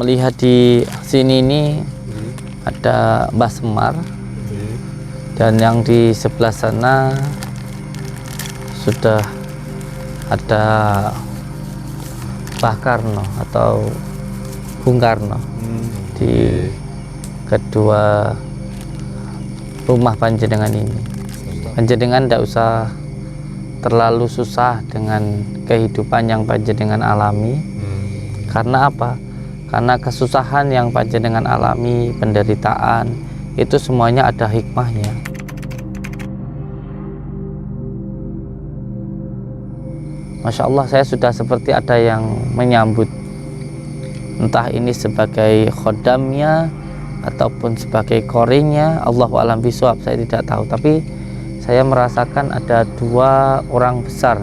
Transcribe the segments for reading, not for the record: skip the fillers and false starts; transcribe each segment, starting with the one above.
melihat di sini ini ada Mbah Semar, dan yang di sebelah sana sudah ada Mbah Karno atau Bung Karno di kedua rumah panjenengan ini. Panjenengan tidak usah terlalu susah dengan kehidupan yang panjenengan alami. Karena apa? Karena kesusahan yang panjenengan alami, penderitaan, itu semuanya ada hikmahnya. Masya Allah, saya sudah seperti ada yang menyambut, entah ini sebagai khodamnya ataupun sebagai koringnya, Allahu a'lam bishawab, saya tidak tahu. Tapi saya merasakan ada dua orang besar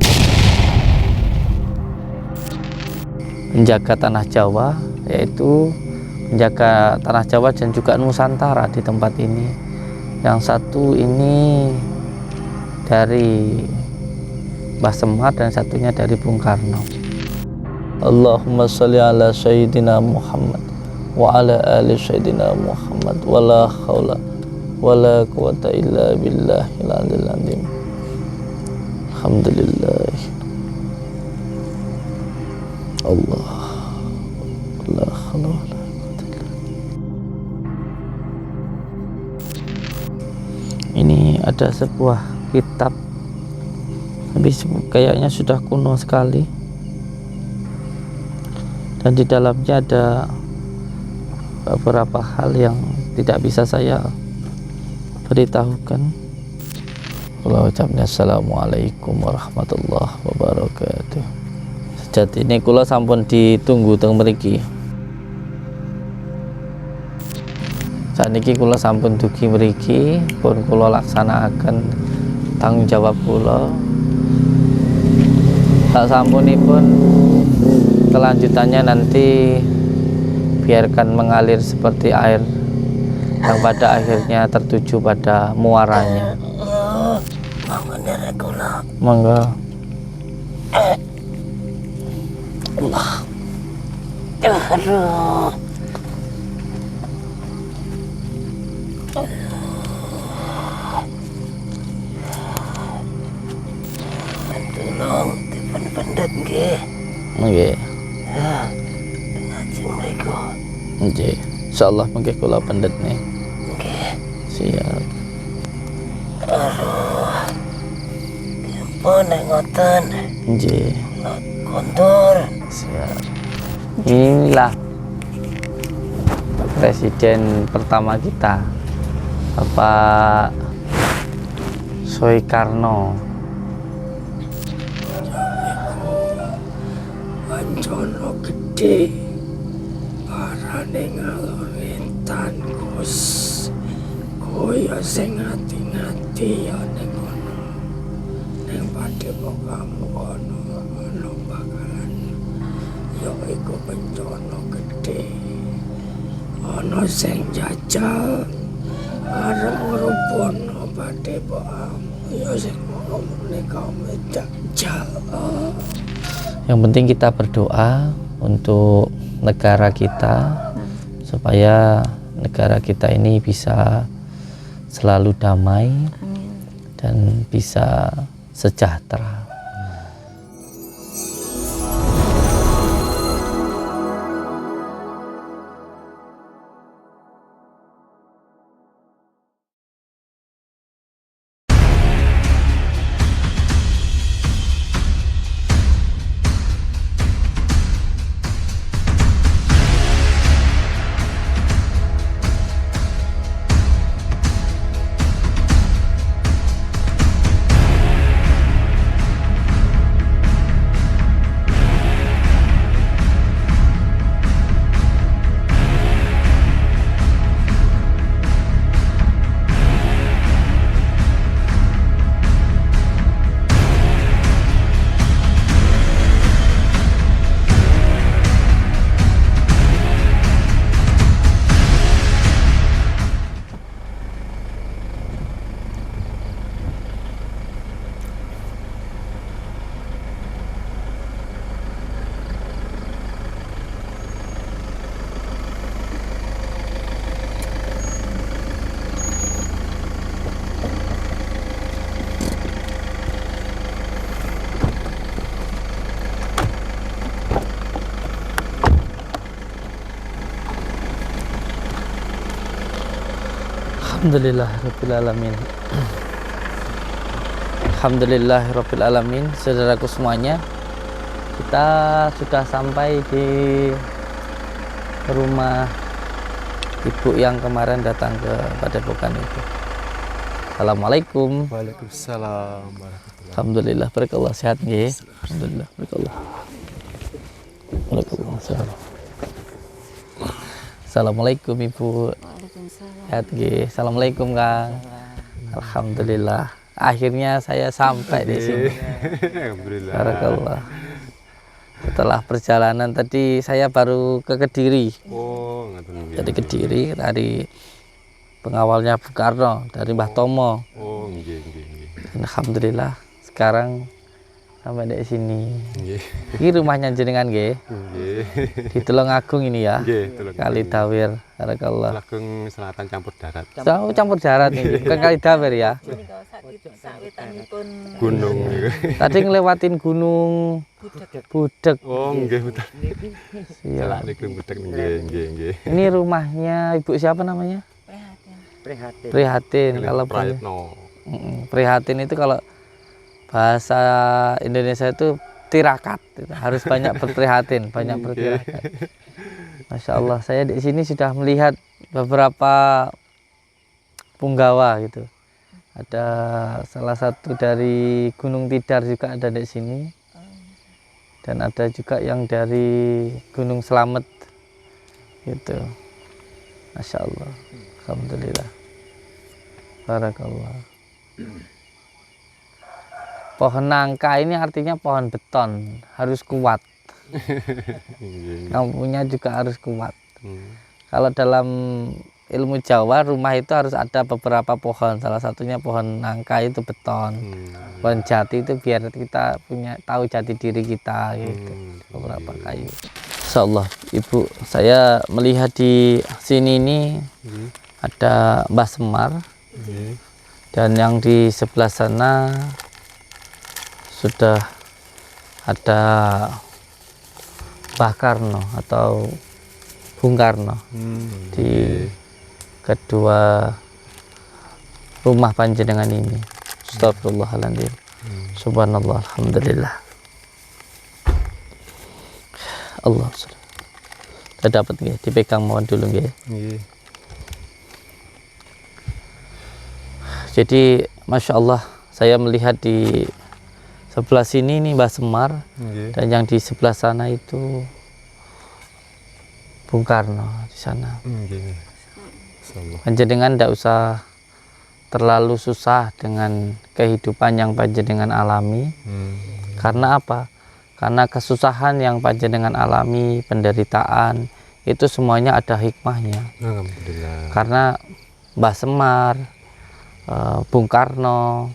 penjaga tanah Jawa, yaitu menjaga tanah Jawa dan juga Nusantara di tempat ini. Yang satu ini dari Mbah Semar dan satunya dari Bung Karno. Allahumma sholli ala sayyidina Muhammad wa ala ali sayyidina Muhammad wa la haula wa la quwata illa billahil aliyil azim. Alhamdulillah. Allah. La haula wa la quwata illa billah. Ini ada sebuah kitab, tapi kayaknya sudah kuno sekali, dan di dalamnya ada beberapa hal yang tidak bisa saya beritahukan. Kalau ucapnya assalamualaikum warahmatullahi wabarakatuh. Sejati ini kula sampun ditunggu teng mriki. Saniki kula sampun dugi mriki, pun kula laksanaken tanggung jawab kula. Tak sampunipun kelanjutannya nanti biarkan mengalir seperti air yang pada akhirnya tertuju pada muaranya. Monggo. Allah. Aduh. Tolong dipun pendet nggih. Nggih. Ya. Ngaji mriku. Nggih. Insyaallah mengke kula pendet nih. Nggih. Siap. Aduh. Pun ngoten. Nggih. Kondur. Siap. Inilah presiden pertama kita, Bapak Soekarno. Anjono gede, parane ngalor entan Gus. Koyo sing ngati-ngati ya ning kono. Ning padepokanmu kono ono bakalan ya iku bencana gede. Ono sing jajal arep ngrubono padepokanmu ya sing ngono menika jajal. Yang penting kita berdoa untuk negara kita, supaya negara kita ini bisa selalu damai dan bisa sejahtera. Alhamdulillahirrabbilalamin. Alhamdulillahirrabbilalamin. Saudaraku semuanya, kita sudah sampai di rumah ibu yang kemarin datang ke Padepokan itu. Assalamualaikum. Waalaikumsalam warahmatullahi. Alhamdulillah, barakallah, sehat nggih. Alhamdulillah, barakallah. Waalaikumsalam. Assalamualaikum Ibu. Sehat nggih. Assalamualaikum Kang. Alhamdulillah. Akhirnya saya sampai di sini. Alhamdulillah. Barakallah. Setelah perjalanan tadi saya baru ke Kediri. Oh, ngaten nggih. Dari Kediri, dari pengawalnya Bung Karno, dari Mbah Tomo. Oh, nggih nggih nggih. Dan alhamdulillah sekarang sampai di sini. Nggih. Ini rumahnya jenengan nggih. Nggih. Di Tulungagung ini ya. Nggih, Tulungagung. Kali Dawir. Barakallah. Tulungagung Selatan campur darat. Tahu campur darat ini, bukan Kali Dawir ya. Gunung niku. Tadi ngelewatin Gunung Budek. Oh, nggih betul. Iya. Salah niku budek nggih nggih nggih. Ini rumahnya Ibu siapa namanya? Prihatin. Kalau banyak- Prayitno. Prihatin itu kalau bahasa Indonesia itu tirakat. Harus banyak berprihatin, banyak bertirakat. Masya Allah, saya di sini sudah melihat beberapa punggawa gitu. Ada salah satu dari Gunung Tidar juga ada di sini. Dan ada juga yang dari Gunung Slamet gitu. Masya Allah, alhamdulillah, barakallah. Pohon nangka ini artinya pohon beton, harus kuat. Nggih. Lampunya juga harus kuat. Hmm. Kalau dalam ilmu Jawa, rumah itu harus ada beberapa pohon. Salah satunya pohon nangka itu beton. Pohon jati itu biar kita punya tahu jati diri kita gitu. Beberapa kayu. Insyaallah Ibu, saya melihat di sini ini Nggih. ada Mbah Semar Nggih. dan yang di sebelah sana sudah ada Mbah Karno atau Bung Karno di kedua rumah panjenengan ini. Astagfirullahaladzim. Subhanallah, alhamdulillah. Allah. Saya dapat nggih, dipegang mohon dulu nggih. Nggih. Jadi Masya Allah, saya melihat di sebelah sini nih Mbah Semar, Nggih. dan yang di sebelah sana itu Bung Karno di sana. Nggih. Insyaallah. Panjenengan tidak usah terlalu susah dengan kehidupan yang panjenengan alami. Karena apa? Karena kesusahan yang panjenengan alami, penderitaan, itu semuanya ada hikmahnya. Alhamdulillah. Karena Mbah Semar, Bung Karno,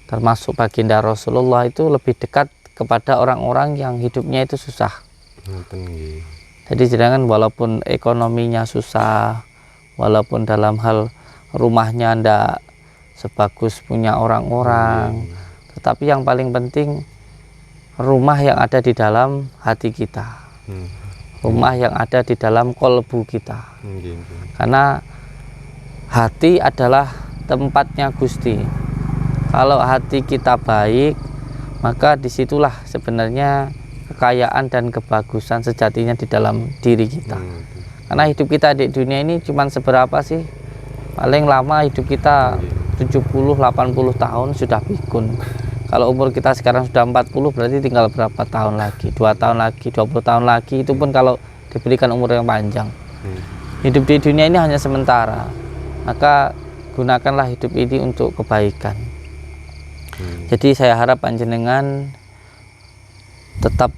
termasuk baginda Rasulullah itu lebih dekat kepada orang-orang yang hidupnya itu susah. Ngoten nggih. Jadi jangan walaupun ekonominya susah, walaupun dalam hal rumahnya ndak sebagus punya orang-orang, tetapi yang paling penting rumah yang ada di dalam hati kita, rumah yang ada di dalam kolbu kita. Nggih, nggih. Karena hati adalah tempatnya Gusti. Kalau hati kita baik, maka disitulah sebenarnya kekayaan dan kebagusan sejatinya di dalam diri kita. Karena hidup kita di dunia ini cuma seberapa sih? Paling lama hidup kita 70-80 tahun sudah pikun. Kalau umur kita sekarang sudah 40, berarti tinggal berapa tahun lagi? 2 tahun lagi, 20 tahun lagi, itu pun kalau diberikan umur yang panjang. Hidup di dunia ini hanya sementara. Maka gunakanlah hidup ini untuk kebaikan. Jadi saya harap panjenengan tetap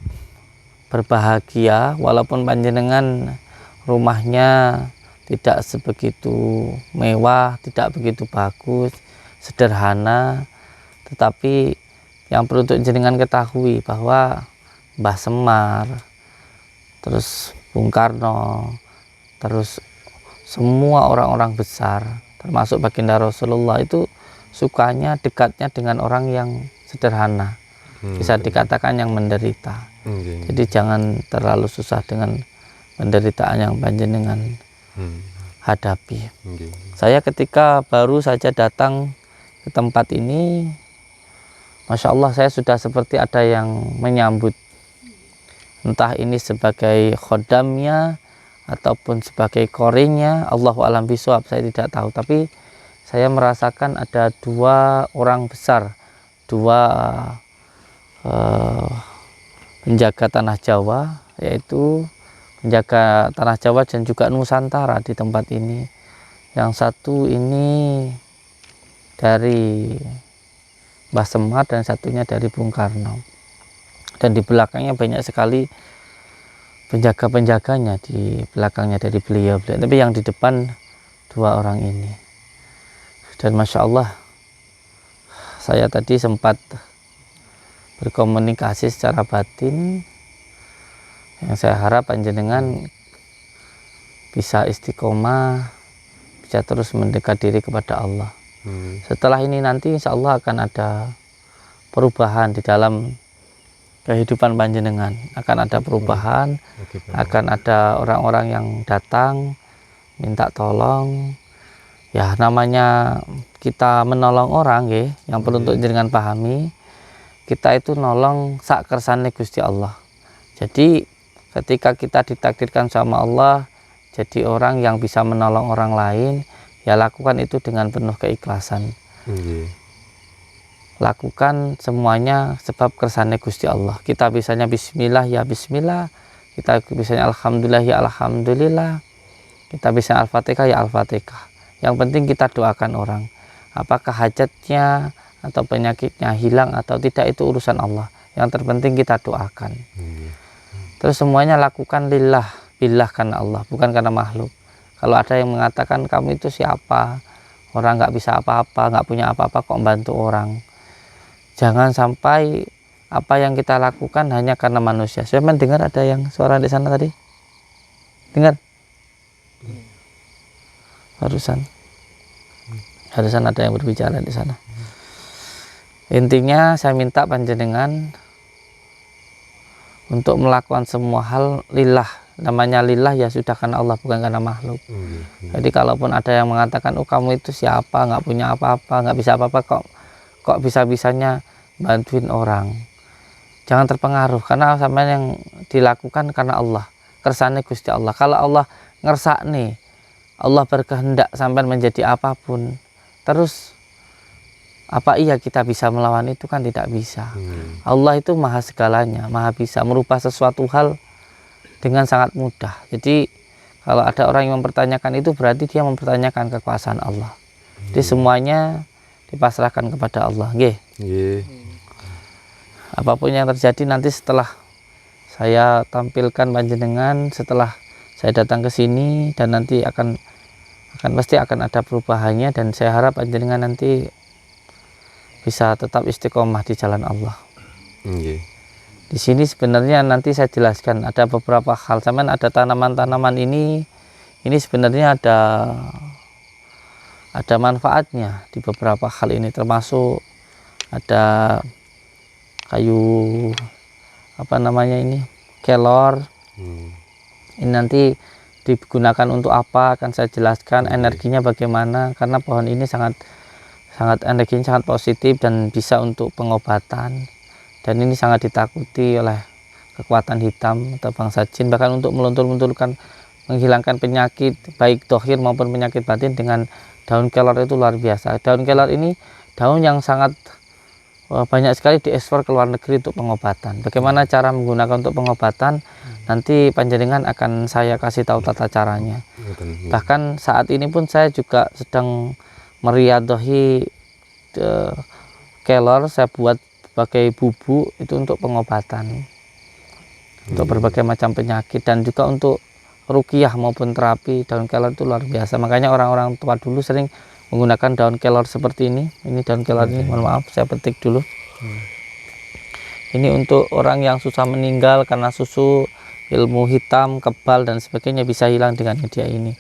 berbahagia walaupun panjenengan rumahnya tidak sebegitu mewah, tidak begitu bagus, sederhana, tetapi yang perlu untuk jenengan ketahui bahwa Mbah Semar, terus Bung Karno, terus semua orang-orang besar, termasuk baginda Rasulullah itu sukanya dekatnya dengan orang yang sederhana, bisa dikatakan yang menderita. Jadi jangan terlalu susah dengan penderitaan yang panjenengan hadapi. Nggih. Saya ketika baru saja datang ke tempat ini, Masya Allah, saya sudah seperti ada yang menyambut. Entah ini sebagai khodamnya ataupun sebagai koringnya, Allahu a'lam bishawab, saya tidak tahu. Tapi saya merasakan ada dua orang besar, dua penjaga tanah Jawa, yaitu penjaga tanah Jawa dan juga Nusantara di tempat ini. Yang satu ini dari Mbah Semar dan satunya dari Bung Karno. Dan di belakangnya banyak sekali penjaga-penjaganya di belakangnya dari beliau. Tapi yang di depan dua orang ini. Dan Masya Allah, saya tadi sempat berkomunikasi secara batin. Yang saya harap panjenengan bisa istiqomah, bisa terus mendekat diri kepada Allah. Setelah ini nanti insya Allah akan ada perubahan di dalam kehidupan panjenengan. Akan ada perubahan, akan ada orang-orang yang datang minta tolong. Ya, namanya kita menolong orang ya, yang perlu untuk jenengan pahami, kita itu nolong sak kersane Gusti Allah. Jadi ketika kita ditakdirkan sama Allah jadi orang yang bisa menolong orang lain, ya lakukan itu dengan penuh keikhlasan. Lakukan semuanya sebab kersane Gusti Allah. Kita bisanya bismillah ya bismillah, kita bisanya alhamdulillah ya alhamdulillah, kita bisa al-fatihah ya al-fatihah. Yang penting kita doakan orang, apakah hajatnya atau penyakitnya hilang atau tidak itu urusan Allah. Yang terpenting kita doakan. Terus semuanya lakukan lillah, billah, karena Allah, bukan karena makhluk. Kalau ada yang mengatakan kamu itu siapa, orang nggak bisa apa-apa, nggak punya apa-apa kok bantu orang, jangan sampai apa yang kita lakukan hanya karena manusia. Saya mendengar ada yang suara di sana tadi, dengar? Harusan ada yang berbicara di sana. Intinya saya minta panjenengan untuk melakukan semua hal lillah. Namanya lillah ya sudah karena Allah, bukan karena makhluk. Jadi kalaupun ada yang mengatakan oh kamu itu siapa, nggak punya apa-apa, nggak bisa apa-apa, kok bisa-bisanya bantuin orang, jangan terpengaruh, karena sama yang dilakukan karena Allah, kersane Gusti Allah. Kalau Allah ngersak nih, Allah berkehendak sampai menjadi apapun, terus apa iya kita bisa melawan itu? Kan tidak bisa. Allah itu maha segalanya, maha bisa merubah sesuatu hal dengan sangat mudah. Jadi kalau ada orang yang mempertanyakan itu, berarti dia mempertanyakan kekuasaan Allah. Jadi semuanya dipasrahkan kepada Allah. Nggih. Apapun yang terjadi nanti setelah saya tampilkan panjenengan, setelah saya datang ke sini, dan nanti pasti akan ada perubahannya, dan saya harap panjenengan nanti bisa tetap istiqomah di jalan Allah. Di sini sebenarnya nanti saya jelaskan ada beberapa hal. Sampean ada tanaman-tanaman ini sebenarnya ada manfaatnya di beberapa hal ini, termasuk ada kayu apa namanya ini, kelor. Ini nanti digunakan untuk apa akan saya jelaskan, energinya bagaimana, karena pohon ini sangat energinya sangat positif dan bisa untuk pengobatan, dan ini sangat ditakuti oleh kekuatan hitam atau bangsa jin, bahkan untuk meluntur-luntulkan, menghilangkan penyakit baik dohir maupun penyakit batin dengan daun kelor itu luar biasa. Daun kelor ini daun yang sangat banyak sekali diekspor ke luar negeri untuk pengobatan. Bagaimana cara menggunakan untuk pengobatan, nanti panjenengan akan saya kasih tahu tata caranya. Bahkan saat ini pun saya juga sedang meriadohi kelor, saya buat sebagai bubuk itu untuk pengobatan, untuk berbagai macam penyakit, dan juga untuk ruqyah maupun terapi. Daun kelor itu luar biasa, makanya orang-orang tua dulu sering menggunakan daun kelor seperti ini. Ini daun kelor ini, mohon maaf saya petik dulu. Ini untuk orang yang susah meninggal karena susu, ilmu hitam, kebal dan sebagainya, bisa hilang dengan media ini.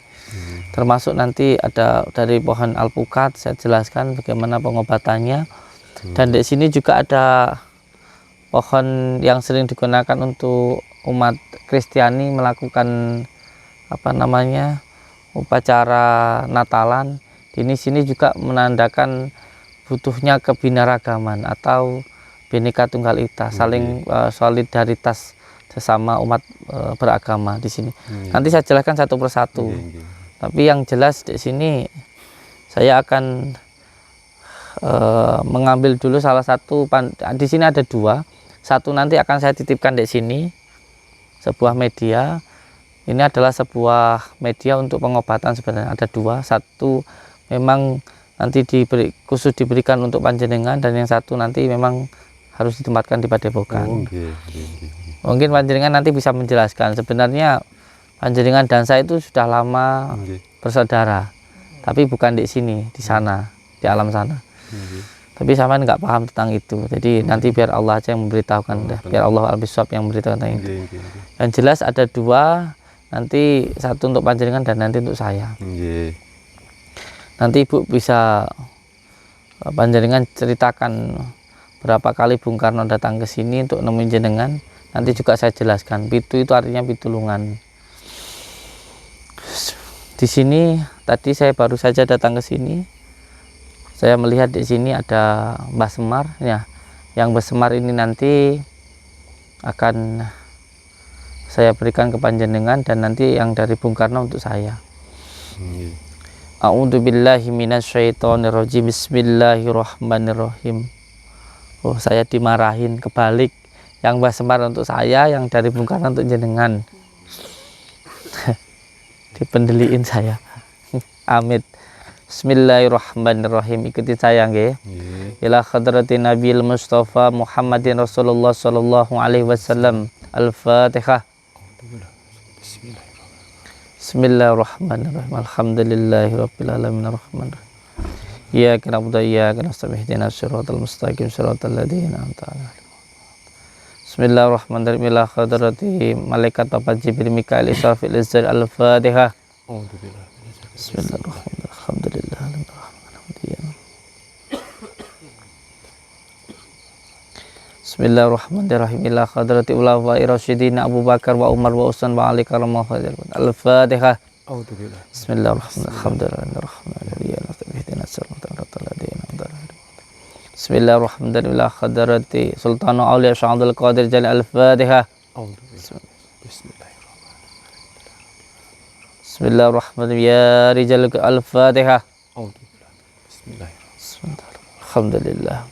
Termasuk nanti ada dari pohon alpukat, saya jelaskan bagaimana pengobatannya. Dan di sini juga ada pohon yang sering digunakan untuk umat Kristiani melakukan apa namanya, upacara Natalan. Di sini juga menandakan butuhnya kebinaragaman atau Bhinneka Tunggal Ika, saling solidaritas sesama umat beragama di sini. Nanti saya jelaskan satu persatu. Tapi yang jelas di sini saya akan mengambil dulu salah satu. Di sini ada dua. Satu nanti akan saya titipkan di sini, sebuah media. Ini adalah sebuah media untuk pengobatan sebenarnya. Ada dua. Satu memang nanti khusus diberikan untuk panjenengan, dan yang satu nanti memang harus ditempatkan di Padepokan. Mungkin panjenengan nanti bisa menjelaskan. Sebenarnya panjenengan dan saya itu sudah lama bersaudara, tapi bukan di sini, di sana, di alam sana. Tapi sampean nggak paham tentang itu. Jadi nanti biar Allah aja yang memberitahukan, biar Allah al-Biswab yang memberitahukan tentang itu. Yang jelas ada dua, nanti satu untuk panjenengan dan nanti untuk saya. Nanti Ibu bisa panjenengan ceritakan berapa kali Bung Karno datang ke sini untuk nemuin jenengan. Nanti juga saya jelaskan. Pitu itu artinya pitulungan. Di sini tadi saya baru saja datang ke sini. Saya melihat di sini ada Mbah Semar, ya. Yang Mbah Semar ini nanti akan saya berikan ke panjenengan, dan nanti yang dari Bung Karno untuk saya. A'udzubillahi minasyaitonirrajim. Bismillahirrahmanirrahim. Oh, saya dimarahin kebalik. Yang Mbah Semar untuk saya, yang dari Bung Karno untuk jenengan. Dipendeliin saya. Amit. Bismillahirrahmanirrahim. Ikuti saya nggih. Ila hadratin Nabil Mustafa Muhammadin Rasulullah sallallahu alaihi wasallam. Al-Fatihah. Bismillahirrahmanirrahim. Alhamdulillahirabbil alamin arrahmanirrahim. Iyyaka na'budu wa iyyaka nasta'in. Ihdinas siratal mustaqim siratal ladzina an'amta 'alaihim. Bismillahirrahmanirrahim. Ila hadrati malaikat Bapak Jibril Mikail Israfil Izzar. Al-Fatihah. Bismillahirrahmanirrahim. Alhamdulillah. Bismillahirrahmanirrahim. Ila hadrati ulama Rasyidin Abu Bakar wa Umar wa Utsman wa Ali karramallahu wajhahum. Al-Fatihah. Bismillahirrahmanirrahim. Bismillahirrahmanirrahim. Ila hadrati Sultan Auliya Syekh Abdul Qadir Jalil. Al-Fatihah. Bismillahirrahmanirrahim. Ya rijal al-Fatihah. Alhamdulillah.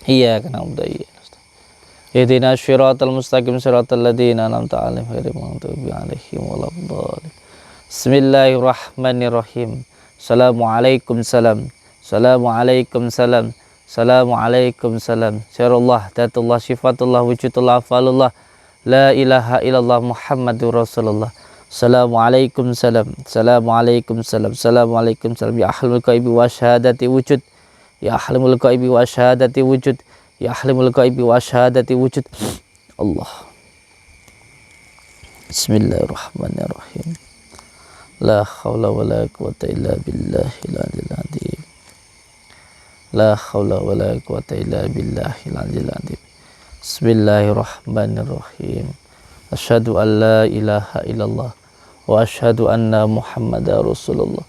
Iyyaka na'budu wa iyyaka nasta'in. Ihdinas siratal mustaqim siratal ladzina an'amta 'alaihim ghairil maghdubi 'alaihim waladdallin. Bismillahirrahmanirrahim. Assalamualaikum salam. Assalamualaikum salam. Assalamualaikum salam. Syarullah, datullah, sifatullah, wujudullah, afalullah. La ilaha illallah Muhammadur Rasulullah. Assalamualaikum salam. Assalamualaikum salam. Assalamualaikum salam. Ya ahlimul ghaibi wa syahadati wujud. Ya ahlimul ghaibi wa syahadati wujud. Ya ahlimul ghaibi wa syahadati wujud. Allah. Bismillahirrahmanirrahim. La haula wa la quwata illa billahil aliyyil azim. La haula wa la quwata illa billahil aliyyil azim. Bismillahirrahmanirrahim. Asyhadu an la ilaha illallah wa asyhadu anna Muhammadar Rasulullah.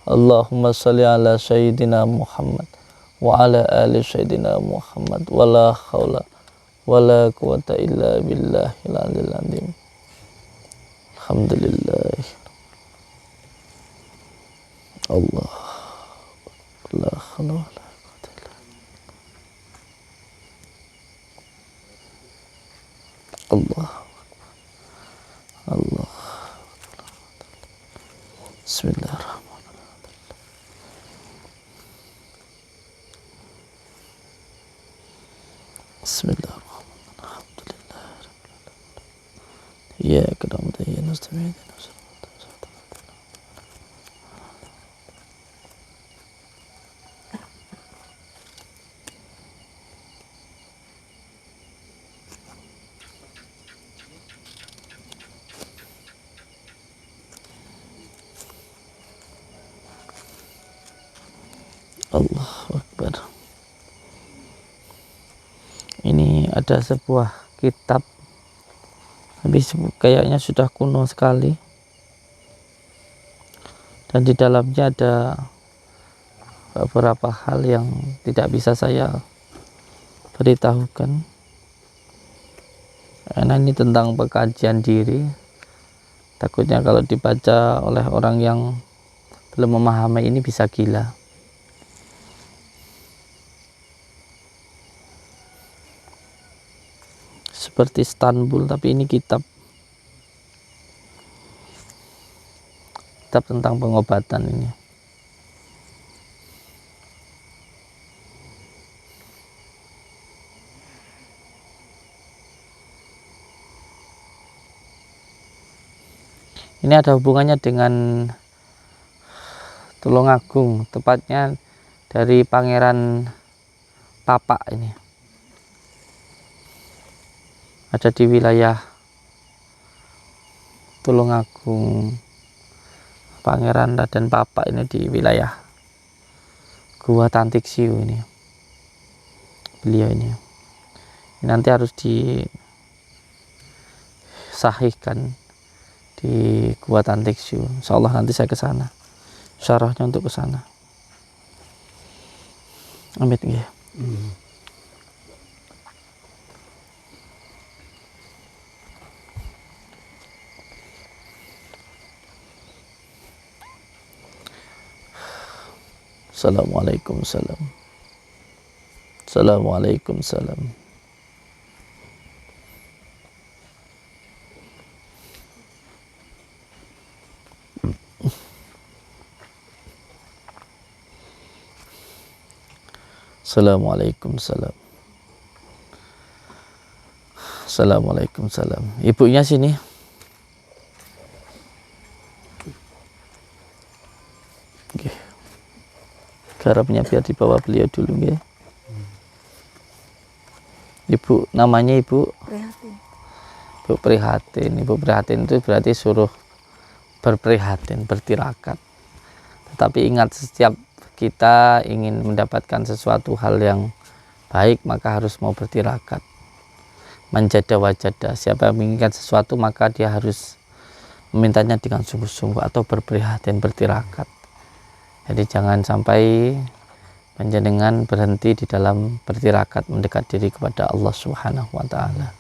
Allahumma shalli ala sayyidina Muhammad wa ala ali sayyidina Muhammad wa la haula wa la quwata illa billahil aliyyil azim. Alhamdulillah. Allah. La haula wa la quwata illa Allah. Allah. Bismillahirrahmanirrahim. Bismillahirrahmanirrahim. Alhamdulillah. Iyyaka na'budu wa iyyaka nasta'in. Allahu Akbar. Ini ada sebuah kitab, tapi kayaknya sudah kuno sekali. dan di dalamnya ada beberapa hal yang tidak bisa saya beritahukan karena ini tentang pengkajian diri. Takutnya kalau dibaca oleh orang yang belum memahami ini bisa gila. Seperti Istanbul, tapi ini kitab tentang pengobatan ini. Ini ada hubungannya dengan Tulungagung, tepatnya dari Pangeran Papak ini. Ada di wilayah Tulungagung. Pangeran Raden Papak ini di wilayah Gua Tantik Siu ini. Beliau ini. Ini nanti harus disahihkan di Gua Tantik Siu. Insyaallah nanti saya ke sana. Syarahnya untuk ke sana. Amit nggih. Assalamualaikum salam. Assalamualaikum salam. Assalamualaikum salam. Assalamualaikum salam. Ibunya sini. Oke. Garapnya biar dibawa beliau dulu ya. Ibu, namanya Ibu Prihatin. Ibu Prihatin. Ibu Prihatin itu berarti suruh berprihatin, bertirakat. Tetapi ingat, setiap kita ingin mendapatkan sesuatu hal yang baik, maka harus mau bertirakat. Manjada wajada. Siapa yang menginginkan sesuatu, maka dia harus memintanya dengan sungguh-sungguh atau berprihatin, bertirakat. Jadi jangan sampai panjenengan berhenti di dalam bertirakat, mendekat diri kepada Allah Subhanahu wa taala.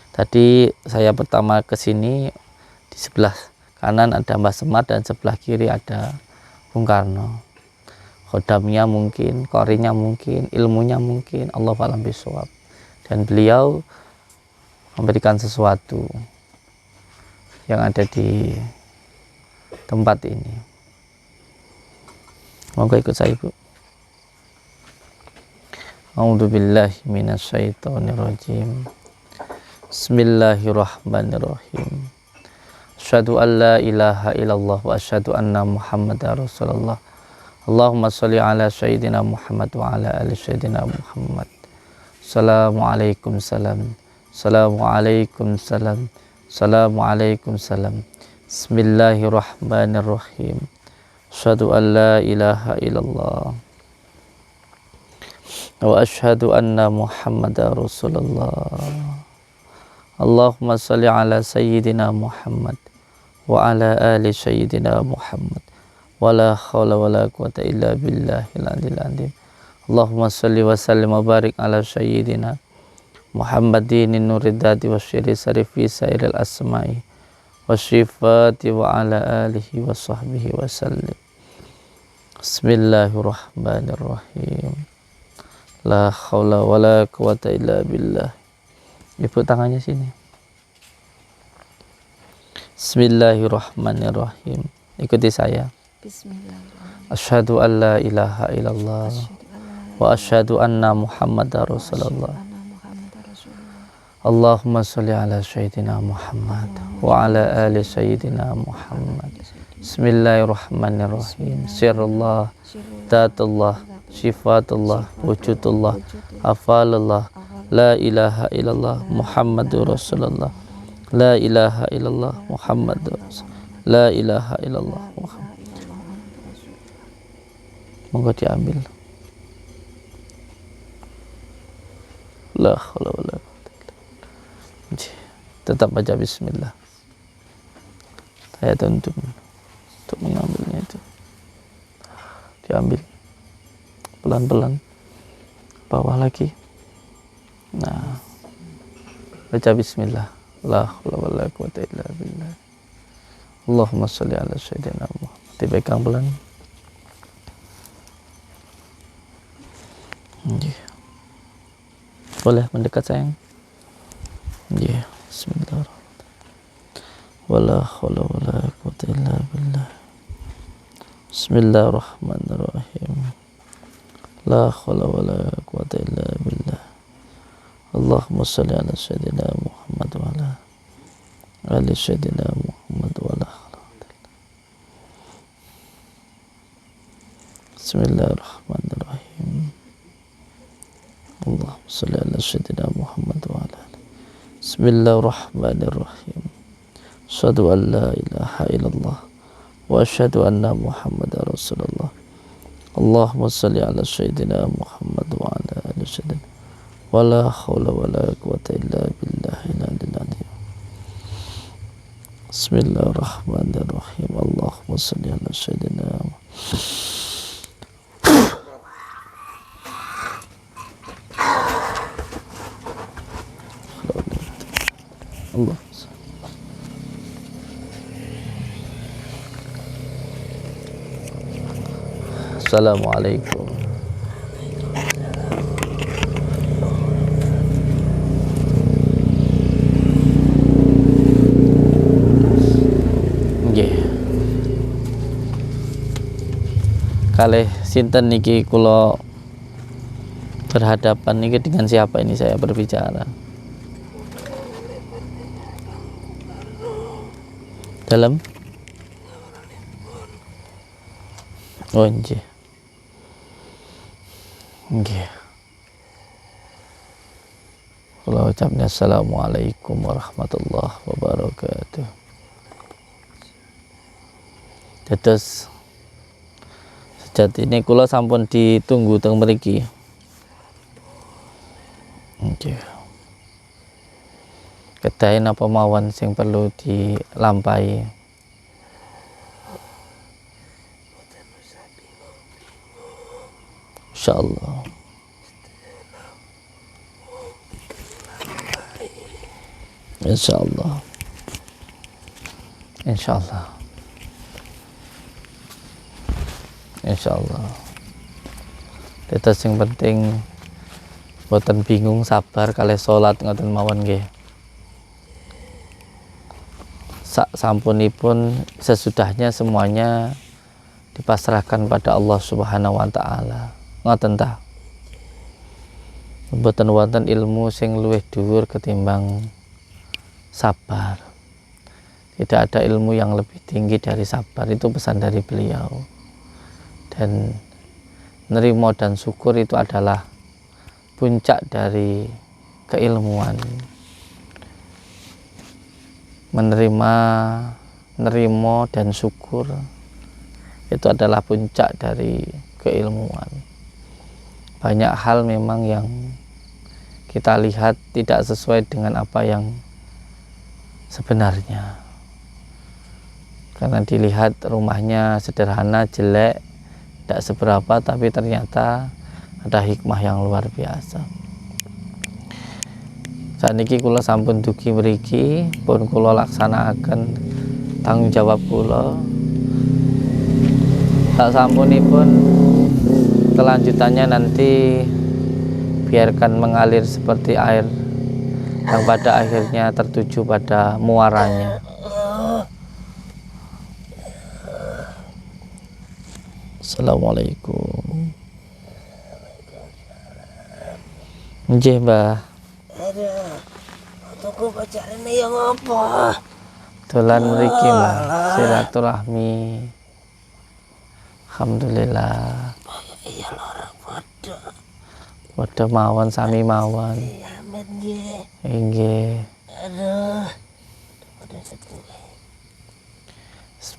Tadi saya pertama ke sini, di sebelah kanan ada Mbah Semar dan sebelah kiri ada Bung Karno. Khodamnya mungkin, qorinya mungkin, ilmunya mungkin, Allah a'lam bishawab. Dan beliau memberikan sesuatu yang ada di tempat ini. Moga ikut saya, Bu. A'udzubillahi minasyaitonirrajim. Bismillahirrahmanirrahim. Asyhadu an la ilaha illallah wa asyhadu anna Muhammadar Rasulullah. Allahumma sholli ala sayyidina Muhammad wa ala ali sayyidina Muhammad. Assalamualaikum salam. Assalamualaikum salam. Assalamualaikum salam. Bismillahirrahmanirrahim. Asyhadu an la ilaha illallah wa asyhadu anna Muhammadar Rasulullah. Allahumma sholli ala sayyidina Muhammad wa ala ali sayyidina Muhammad. Wala hawla wala quwata illa billahil aliyil azim. Allahumma sholli wa sallim wa barik ala sayyidina Muhammadin nuridati wa syiri sarifi sairil asma'i wa syifati wa ala alihi wa sahbihi wa sallim. Bismillahirrahmanirrahim. La hawla wala quwata illa billah. Ibu tangannya sini. Bismillahirrahmanirrahim. Ikuti saya. Bismillahirrahmanirrahim. Asyhadu an la ilaha illallah wa asyhadu anna Muhammadar Rasulullah. Allahumma sholli ala sayyidina Muhammad wa ala ali sayyidina Muhammad. Bismillahirrahmanirrahim. Sirrullah, Datullah, Sifatullah, Wujudullah, Afalullah. La ilaha illallah Muhammadur Rasulullah. La ilaha illallah Muhammadur Rasulullah. La ilaha illallah Muhammad. Moga diambil. La haula wala quwwata illa billah. Tetap baca bismillah. Saya tuntun. mengambilnya itu. Diambil pelan-pelan, bawah lagi. Nah, baca bismillah. La haula wala quwata illa billah. Allahumma sholli ala sayyidina Muhammad. Dipegang pelan. Boleh mendekat sayang. Bismillahirrahmanirrahim. Wala haula wala quwata illa billah. Bismillahirrahmanirrahim. La haula wala quwata illa billah. Allahumma sholli ala sayyidina Muhammad wa ala ali sayyidina Muhammad wa ala. Bismillahirrahmanirrahim. Allahumma sholli ala sayyidina Muhammad wa ala. Bismillahirrahmanirrahim. Asyhadu an la ilaha illallah wa asyhadu anna Muhammadar Rasulullah. Allahumma sholli ala sayyidina Muhammad wa ala ali sayyidina. Wala haula wala quwata illa billahil aliyil azim. Bismillahirrahmanirrahim. Allahumma sholli ala sayyidina Allah. Assalamualaikum. Nggih. Kalih sinten niki kula berhadapan niki, dengan siapa ini saya berbicara? Dalam? Oh nggih. Nggih. Kula ucapnya assalamualaikum warahmatullahi wabarakatuh. Dados sejatine kula sampun ditunggu teng mriki. Nggih. Kedahe napa mawon sing perlu dilampahi? Insyaallah. Insyaallah. Insyaallah. Insyaallah. Tetes sing penting boten bingung, sabar kalih salat ngoten mawon nggih. Sak sampunipun sesudahnya semuanya dipasrahkan pada Allah Subhanahu wa taala. Ngoten ta? Mboten wonten ilmu sing luwih dhuwur ketimbang sabar. Tidak ada ilmu yang lebih tinggi dari sabar, itu pesan dari beliau. Dan nerimo dan syukur itu adalah puncak dari keilmuan. Menerima, nerimo dan syukur itu adalah puncak dari keilmuan. Banyak hal memang yang kita lihat tidak sesuai dengan apa yang sebenarnya, karena dilihat rumahnya sederhana, jelek, tidak seberapa, tapi ternyata ada hikmah yang luar biasa. Saat ini kula sampun dugi mriki, pun kula laksanakan tanggung jawab kula. Tak sampunipun kelanjutannya nanti biarkan mengalir seperti air yang pada akhirnya tertuju pada muaranya. Assalamualaikum. Nggih, Mbah. Aduh, toko pacaran yang apa? Dolan mriki, Mbah. Silaturahmi. Alhamdulillah. Iya orang padha. Padha mawon, sami mawon. Iya men nggih. Nggih. Aduh. Padha sepuh.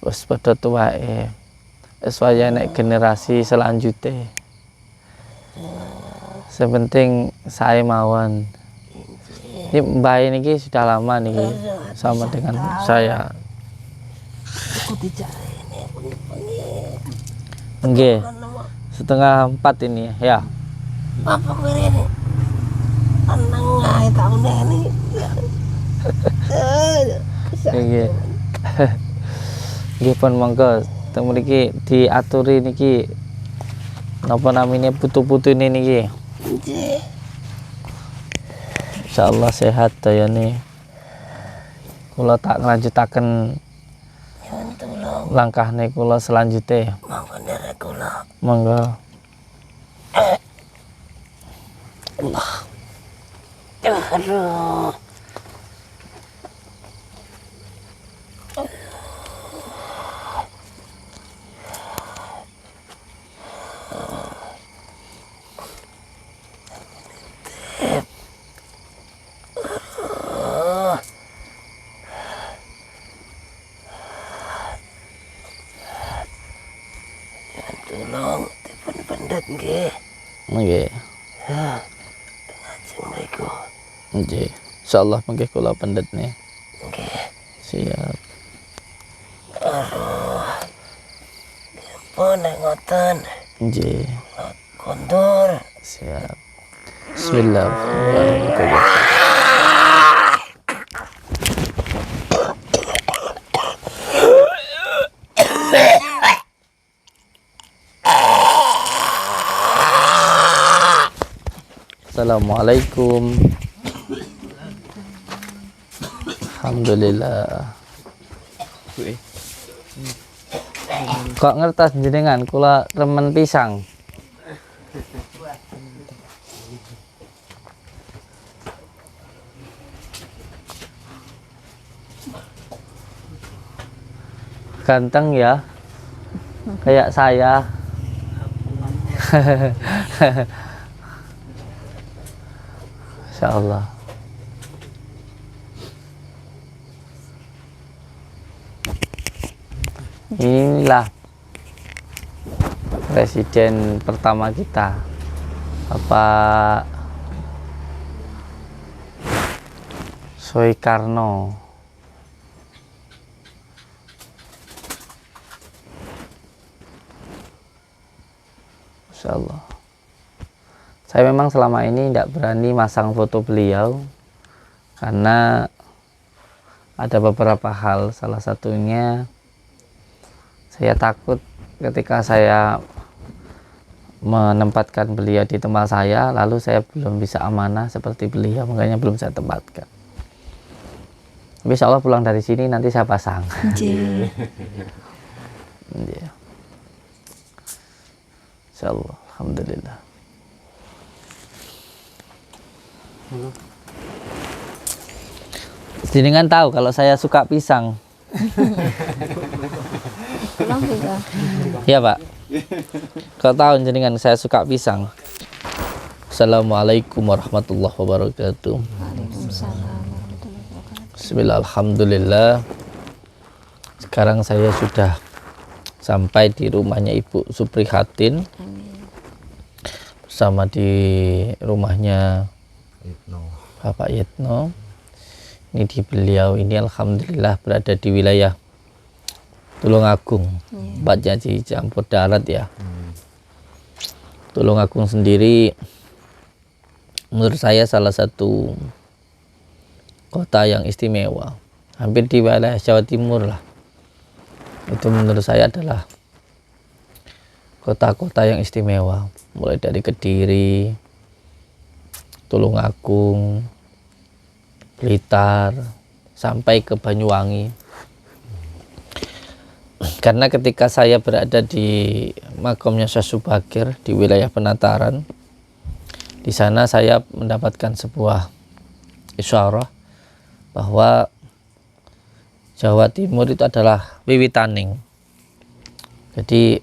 Wis padha tuwake. Wis waya nek generasi selanjutnya. Sepenting saya mawon. Ini Mbak ini sudah lama nih sama dengan saya. Aku dicari ini. Nggih. Setengah 4 ini ya. Apa kiri ini? Tenang aja tahun ini. Nggih. Nggih pun monggo teng mriki diaturi niki napa namine putu-putu ini niki. Nggih. Insyaallah sehat dayane. Kula tak nglanjutaken Nyuwun tulung. langkahne kula selanjutnya. Monggo nderek kula. Monggo. Aduh. Tulung dipun pendet nggih. Nggih. Ngajeng mriku. Nggih. Insyaallah mengke kula pendhetne. Nggih. Siap. Pun nek ngoten Nggih. kondur. Siap. Bismillahirrahmanirrahim. Assalamualaikum. Alhamdulillah. Kok ngertas jenengan kula remen pisang. Ganteng ya. Kayak saya. Insyaallah. Inilah presiden pertama kita, Bapak Soekarno. Insyaallah. Saya memang selama ini tidak berani masang foto beliau karena ada beberapa hal. Salah satunya saya takut ketika saya menempatkan beliau di tempat saya, lalu saya belum bisa amanah seperti beliau, makanya belum saya tempatkan. Tapi insya Allah pulang dari sini nanti saya pasang. Nggih. Iya. Insya Allah, alhamdulillah. Jenengan tahu kalau saya suka pisang. Pulang juga. Iya Pak. Kau tahu jenengan saya suka pisang. Assalamualaikum warahmatullahi wabarakatuh. Waalaikumsalam warahmatullahi wabarakatuh. Bismillah, alhamdulillah. Sekarang saya sudah sampai di rumahnya Ibu Suprihatin. Amin. Bersama di rumahnya Bapak Yitno. Ini di beliau ini alhamdulillah berada di wilayah Tulungagung, tempatnya di campur darat ya. Tulungagung sendiri menurut saya salah satu kota yang istimewa, hampir di wilayah Jawa Timur lah. Itu menurut saya adalah kota-kota yang istimewa, mulai dari Kediri, Tulungagung, Blitar, sampai ke Banyuwangi. Karena ketika saya berada di makamnya Syekh Subakir di wilayah Penataran, di sana saya mendapatkan sebuah isyarah bahwa Jawa Timur itu adalah wiwitaning. Jadi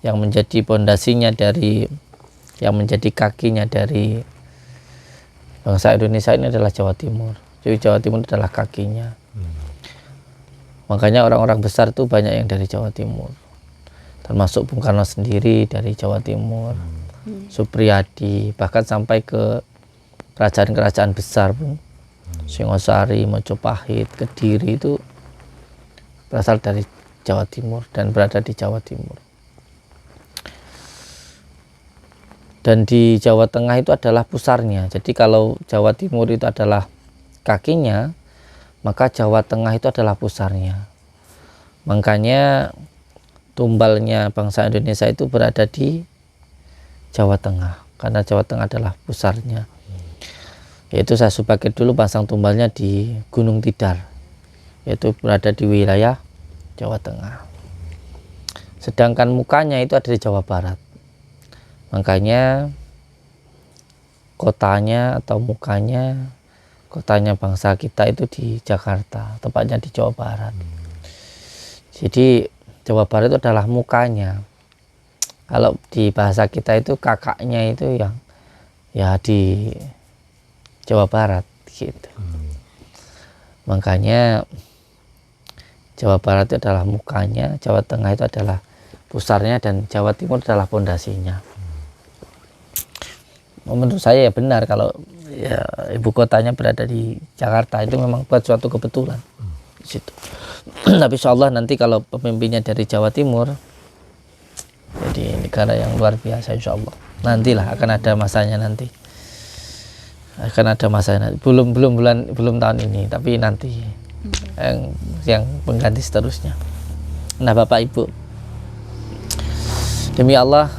yang menjadi pondasinya dari, yang menjadi kakinya dari bangsa Indonesia ini adalah Jawa Timur. Jadi Jawa Timur adalah kakinya. Makanya orang-orang besar itu banyak yang dari Jawa Timur. Termasuk Bung Karno sendiri dari Jawa Timur. Supriyadi, bahkan sampai ke kerajaan-kerajaan besar pun. Singosari, Mojopahit, Kediri itu berasal dari Jawa Timur dan berada di Jawa Timur. Dan di Jawa Tengah itu adalah pusarnya. Jadi kalau Jawa Timur itu adalah kakinya, maka Jawa Tengah itu adalah pusarnya. Makanya tumbalnya bangsa Indonesia itu berada di Jawa Tengah, karena Jawa Tengah adalah pusarnya. Yaitu saya sebagai dulu pasang tumbalnya di Gunung Tidar, yaitu berada di wilayah Jawa Tengah. Sedangkan mukanya itu ada di Jawa Barat. Makanya kotanya atau mukanya, kotanya bangsa kita itu di Jakarta, tepatnya di Jawa Barat. Jadi Jawa Barat itu adalah mukanya. Kalau di bahasa kita itu kakaknya itu yang ya di Jawa Barat gitu. Makanya Jawa Barat itu adalah mukanya, Jawa Tengah itu adalah pusarnya, dan Jawa Timur adalah pondasinya. Menurut saya ya benar kalau ya ibu kotanya berada di Jakarta, itu memang buat suatu kebetulan di situ. Tapi insya Allah nanti kalau pemimpinnya dari Jawa Timur, jadi negara yang luar biasa insya Allah. Nantilah akan ada masanya nanti. Akan ada masanya nanti. Belum tahun ini, tapi nanti yang pengganti seterusnya. Nah Bapak Ibu, demi Allah,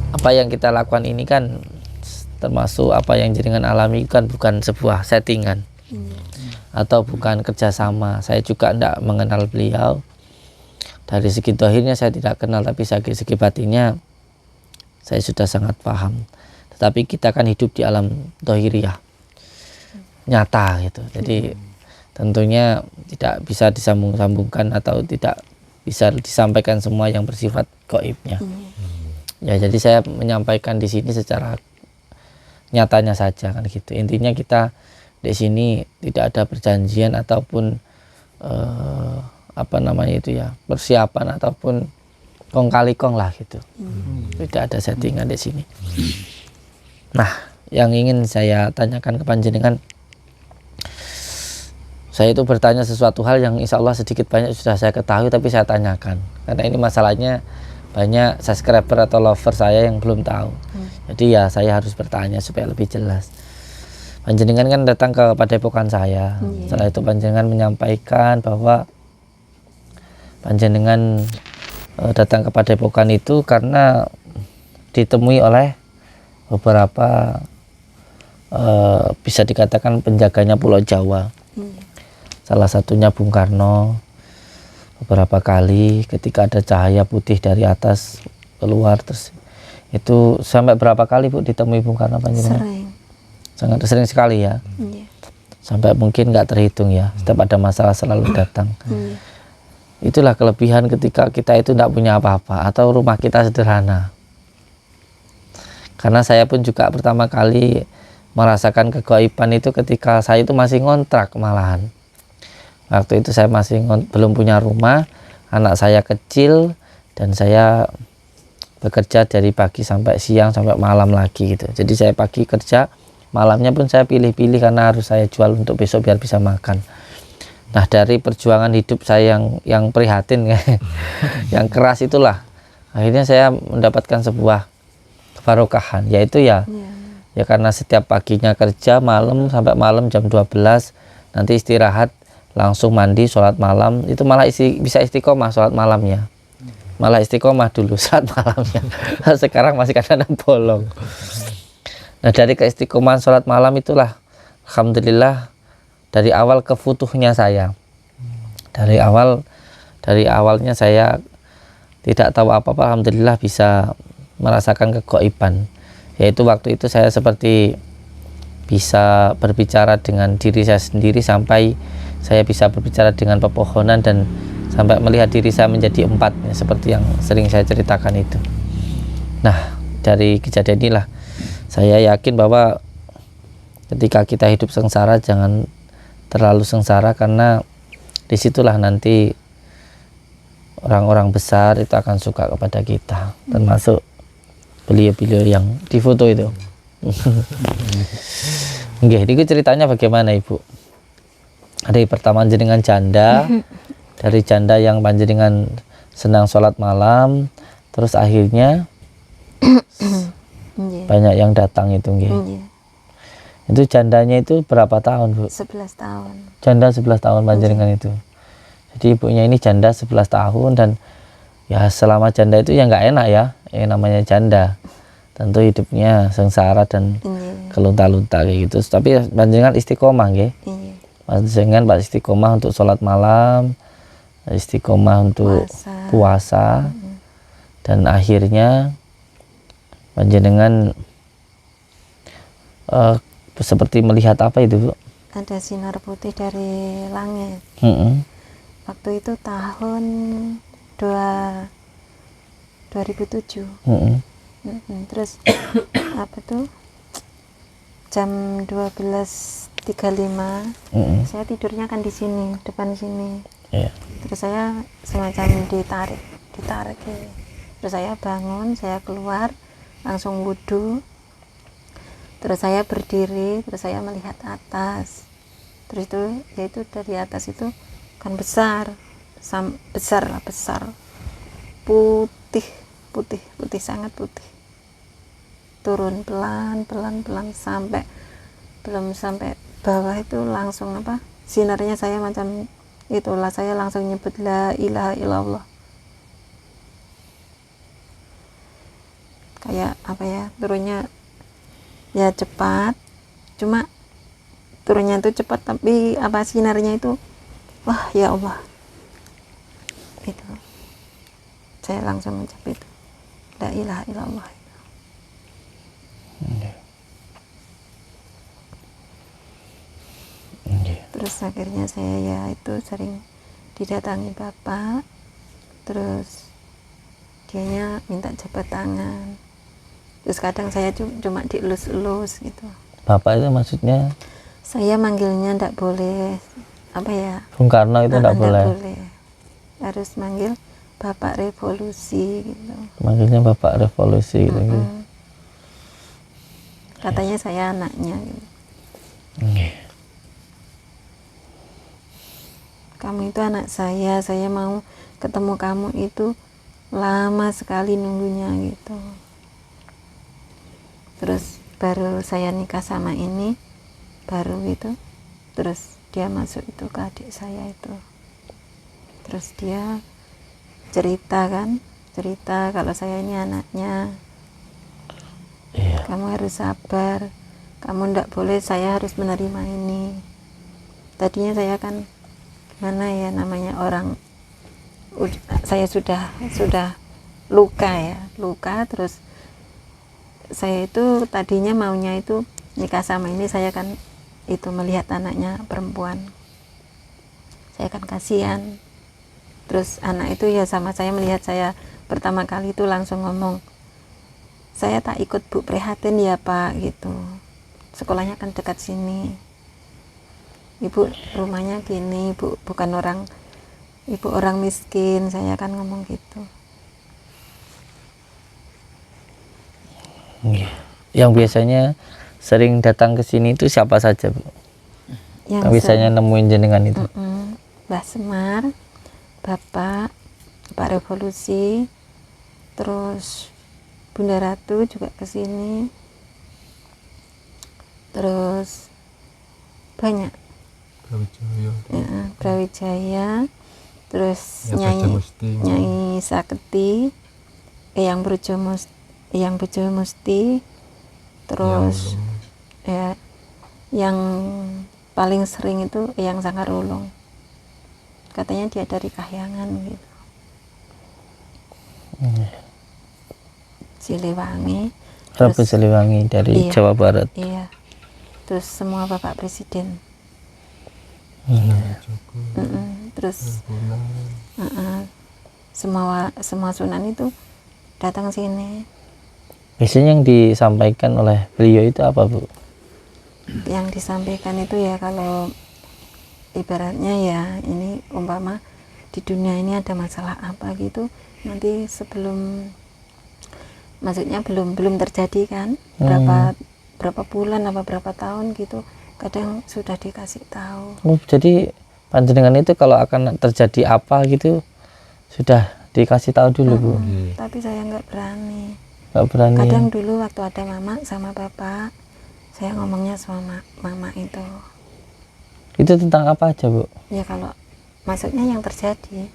apa yang kita lakukan ini kan termasuk apa yang jenengan alami kan bukan sebuah settingan atau bukan kerjasama. Saya juga tidak mengenal beliau. Dari segi dohirnya saya tidak kenal, tapi dari segi batinnya saya sudah sangat paham. Tetapi kita kan hidup di alam dohiriyah nyata gitu. Jadi tentunya tidak bisa disambung-sambungkan atau tidak bisa disampaikan semua yang bersifat gaibnya. Ya, jadi saya menyampaikan di sini secara nyatanya saja kan gitu. Intinya kita di sini tidak ada perjanjian ataupun apa namanya itu ya, persiapan ataupun kong kali kong lah gitu. Tidak ada settingan di sini. Nah, yang ingin saya tanyakan ke panjenengan, saya itu bertanya sesuatu hal yang insya Allah sedikit banyak sudah saya ketahui, tapi saya tanyakan karena ini masalahnya banyak subscriber atau lover saya yang belum tahu. Jadi ya saya harus bertanya supaya lebih jelas. Panjenengan kan datang ke padepokan saya. Setelah itu panjenengan menyampaikan bahwa panjenengan datang ke padepokan itu karena ditemui oleh beberapa bisa dikatakan penjaganya Pulau Jawa. Salah satunya Bung Karno. Beberapa kali ketika ada cahaya putih dari atas keluar, terus itu sampai berapa kali Bu ditemui Bung Karno panjenengan? Sangat sering sekali ya. Sampai mungkin nggak terhitung ya. Setiap ada masalah selalu datang. Itulah kelebihan ketika kita itu tidak punya apa-apa atau rumah kita sederhana. Karena saya pun juga pertama kali merasakan kegaiban itu ketika saya itu masih ngontrak malahan. Waktu itu saya masih belum punya rumah, anak saya kecil, dan saya bekerja dari pagi sampai siang sampai malam lagi gitu. Jadi saya pagi kerja, malamnya pun saya pilih-pilih karena harus saya jual untuk besok biar bisa makan. Nah dari perjuangan hidup saya yang prihatin yang keras itulah, akhirnya saya mendapatkan sebuah kebarokahan, yaitu ya karena setiap paginya kerja, malam sampai malam jam 12 nanti istirahat, langsung mandi, sholat malam, itu malah bisa istiqomah sholat malamnya, malah istiqomah dulu sholat malamnya. Sekarang masih kadang-kadang bolong. Nah dari keistiqomahan sholat malam itulah alhamdulillah dari awal kefutuhnya saya, dari awalnya saya tidak tahu apa-apa, alhamdulillah bisa merasakan kegaiban. Yaitu waktu itu saya seperti bisa berbicara dengan diri saya sendiri, sampai saya bisa berbicara dengan pepohonan dan sampai melihat diri saya menjadi 4 ya, seperti yang sering saya ceritakan itu. Nah dari kejadian inilah saya yakin bahwa ketika kita hidup sengsara jangan terlalu sengsara, karena disitulah nanti orang-orang besar itu akan suka kepada kita, termasuk beliau-beliau yang difoto itu. Nggih, ini ceritanya bagaimana Ibu? Hari pertama jenengan janda, dari janda yang panjenengan senang sholat malam, terus akhirnya Nggih. Banyak yang datang itu nggih. Nggih. Itu jandanya itu berapa tahun, Bu? 11 tahun. Janda 11 tahun panjenengan itu. Jadi ibunya ini janda 11 tahun dan ya selama janda itu ya nggak enak ya, namanya janda. Tentu hidupnya sengsara dan Nggih. kelunta-lunta kayak gitu. Tapi panjenengan istiqomah nggih. Nggih. Panjenengan Pak istiqomah untuk sholat malam, istiqomah untuk puasa. Dan akhirnya panjenengan seperti melihat apa itu, Bu? Ada sinar putih dari langit. Waktu itu tahun 2007. Terus apa tuh jam 12.35 saya tidurnya kan di sini, depan sini. Iya. Terus saya semacam ditarik ya. Terus saya bangun, saya keluar langsung wudhu. Terus saya berdiri, terus saya melihat atas. Terus itu yaitu dari atas itu kan besar putih sangat putih, turun pelan sampai belum sampai bawah itu langsung apa sinarnya saya macam itulah, saya langsung nyebut la ilaha illallah. Kayak apa ya, turunnya ya cepat, cuma turunnya itu cepat tapi apa sinarnya itu wah ya Allah, itu saya langsung mengucap itu la ilaha illallah. Terus akhirnya saya ya itu sering didatangi bapak, terus dianya minta jabat tangan, terus kadang saya cuma dielus-elus gitu. Bapak itu maksudnya? Saya manggilnya ndak boleh apa ya, Bung Karno itu ndak boleh. Harus manggil Bapak Revolusi gitu. Manggilnya Bapak Revolusi gitu. Katanya saya anaknya gitu. Kamu itu anak saya mau ketemu kamu itu lama sekali nunggunya gitu. Terus baru saya nikah sama ini, baru gitu, terus dia masuk itu ke adik saya itu. Terus dia cerita kalau saya ini anaknya. Iya. Kamu harus sabar, kamu ndak boleh, saya harus menerima ini. Tadinya saya kan gimana ya, namanya orang, saya sudah luka, terus saya itu tadinya maunya itu nikah sama ini, saya kan itu melihat anaknya perempuan, saya kan kasihan. Terus anak itu ya sama saya melihat saya pertama kali itu langsung ngomong, saya tak ikut Bu, prihatin ya Pak gitu, sekolahnya kan dekat sini, Ibu rumahnya gini, Ibu bukan Ibu orang miskin, saya kan ngomong gitu. Yang biasanya sering datang ke sini itu siapa saja, Bu? Yang biasanya nemuin jenengan itu? Mbah Semar, Bapak Revolusi, terus Bunda Ratu juga ke sini, terus banyak. Brawijaya, terus Nyai Saketi, yang Bojo Musti, terus ya yang paling sering itu yang Sangkarulung, katanya dia dari Kahyangan gitu. Siliwangi, Rabu Siliwangi dari Jawa Barat. Iya, terus semua Bapak Presiden. Terus semua sunan itu datang sini. Biasanya yang disampaikan oleh beliau itu apa, Bu? Yang disampaikan itu ya kalau ibaratnya ya ini umpama di dunia ini ada masalah apa gitu, nanti maksudnya belum terjadi kan, berapa bulan apa berapa tahun gitu, kadang sudah dikasih tahu. Jadi panjenengan itu kalau akan terjadi apa gitu sudah dikasih tahu dulu, Bu? Tapi saya nggak berani. nggak berani. Kadang dulu waktu ada mama sama bapak, saya ngomongnya sama mama itu. Itu tentang apa aja, Bu? Ya kalau maksudnya yang terjadi.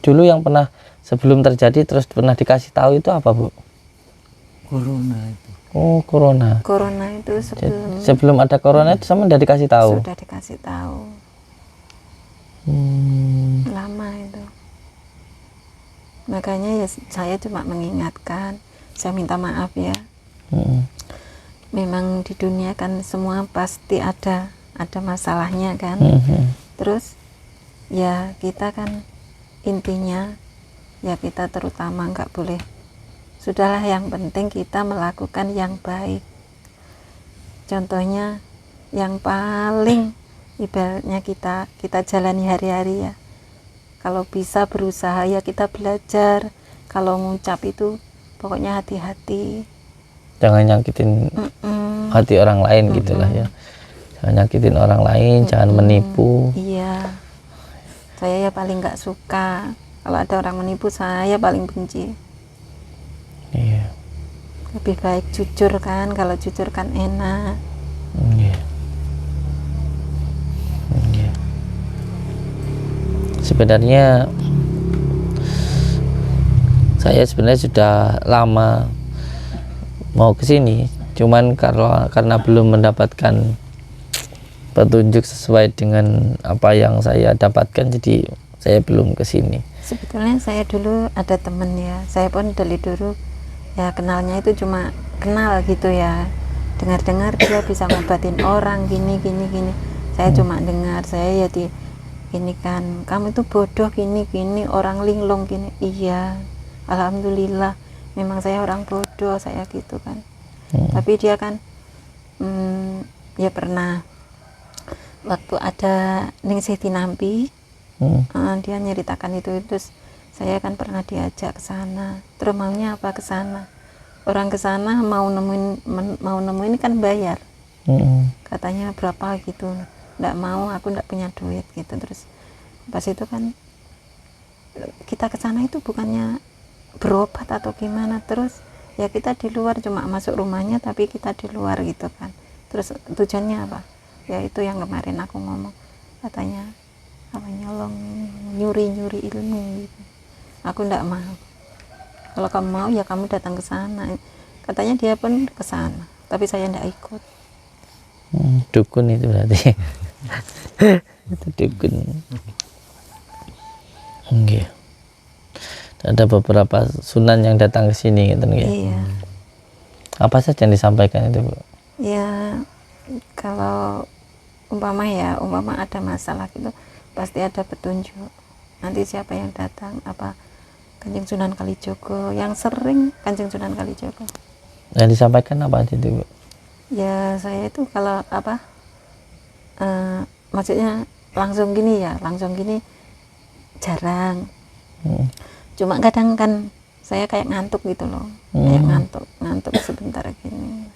Dulu yang pernah sebelum terjadi terus pernah dikasih tahu itu apa, Bu? Corona itu. Oh, corona. Corona itu Sebelum ada corona itu sama udah dikasih tahu. sudah dikasih tahu. Lama itu. Makanya ya saya cuma mengingatkan, saya minta maaf ya. Memang di dunia kan semua pasti ada masalahnya kan. Terus ya kita kan intinya ya kita terutama nggak boleh, sudahlah yang penting kita melakukan yang baik. Contohnya yang paling ibaratnya kita jalani hari-hari ya, kalau bisa berusaha ya kita belajar, kalau ngucap itu pokoknya hati-hati, Jangan nyakitin hati orang lain gitulah ya. Jangan nyakitin orang lain, jangan menipu. iya. Saya ya paling nggak suka kalau ada orang menipu, saya paling benci. Iya. Lebih baik jujur kan, kalau jujur kan enak. Iya. Iya. Sebenarnya saya sebenarnya sudah lama mau ke sini, cuman karena belum mendapatkan petunjuk sesuai dengan apa yang saya dapatkan, jadi saya belum ke sini. Sebetulnya saya dulu ada temen ya, saya pun dari dulu ya kenalnya itu cuma kenal gitu ya, dengar-dengar dia bisa ngobatin orang gini. Saya cuma dengar, saya ya ini kan kamu itu bodoh gini orang linglung gini. Iya, alhamdulillah memang saya orang bodoh, saya gitu kan. Tapi dia kan ya pernah waktu ada Ning Siti Nampi, dia nyeritakan itu, terus saya kan pernah diajak ke sana. Terus maunya apa ke sana? Orang ke sana mau nemuin kan bayar. Katanya berapa gitu. Nggak mau, aku nggak punya duit gitu. Terus pas itu kan kita ke sana itu bukannya berobat atau gimana, terus ya kita di luar, cuma masuk rumahnya tapi kita di luar gitu kan. Terus tujuannya apa? Ya itu yang kemarin aku ngomong, katanya apa, nyolong, nyuri ilmu gitu. Aku ndak mau. Kalau kamu mau ya kamu datang ke sana. Katanya dia pun ke sana, tapi saya ndak ikut. Dukun itu berarti. Itu dukun. Oke. Ada beberapa sunan yang datang ke sini gitu ya. Iya. Apa saja yang disampaikan itu, Bu? Ya kalau umpama ada masalah gitu pasti ada petunjuk. Nanti siapa yang datang, apa Kanjeng Sunan Kalijogo, yang sering Kanjeng Sunan Kalijogo. Yang disampaikan apa aja itu, Bu? Ya saya itu kalau apa maksudnya langsung gini jarang. Cuma kadang kan saya kayak ngantuk gitu loh, kayak ngantuk sebentar gini.